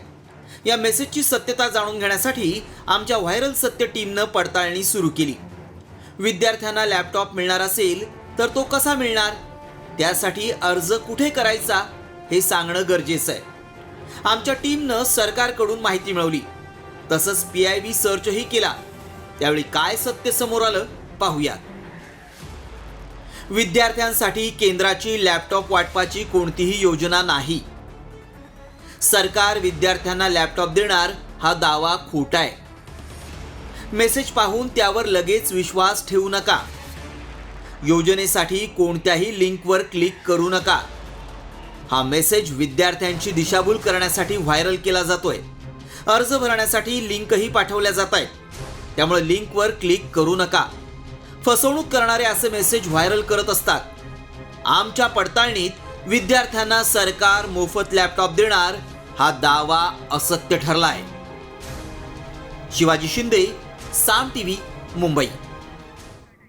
[SPEAKER 6] या मेसेजची सत्यता जाणून घेण्यासाठी आमच्या व्हायरल सत्य टीमनं पडताळणी सुरू केली. विद्यार्थ्यांना लॅपटॉप मिळणार असेल तर तो कसा मिळणार? त्यासाठी अर्ज कुठे करायचा हे सांगणं गरजेचं आहे. आमच्या टीमनं सरकारकडून माहिती मिळवली, तसंच PIB सर्चही केला. त्यावेळी काय सत्य समोर आलं पाहूयात. विद्यार्थ्यांसाठी केंद्राची लॅपटॉप वाटपाची कोणतीही योजना नाही. सरकार विद्यार्थ्यांना लॅपटॉप देणार हा दावा खोटा आहे. मेसेज पाहून त्यावर लगेच विश्वास ठेवू नका. योजनेसाठी कोणत्याही लिंकवर क्लिक करू नका. हा मेसेज विद्यार्थ्यांची दिशाभूल करण्यासाठी व्हायरल केला जातोय. अर्ज भरण्यासाठी लिंकही पाठवल्या जात आहेत. त्यामुळे लिंकवर क्लिक करू नका. फसवणूक करणारे असे मेसेज व्हायरल करत असतात. आमच्या पडताळणीत विद्यार्थ्यांना सरकार मोफत लॅपटॉप देणार हा दावा असत्य ठरलाय. शिवाजी शिंदे, साम टीव्ही, मुंबई.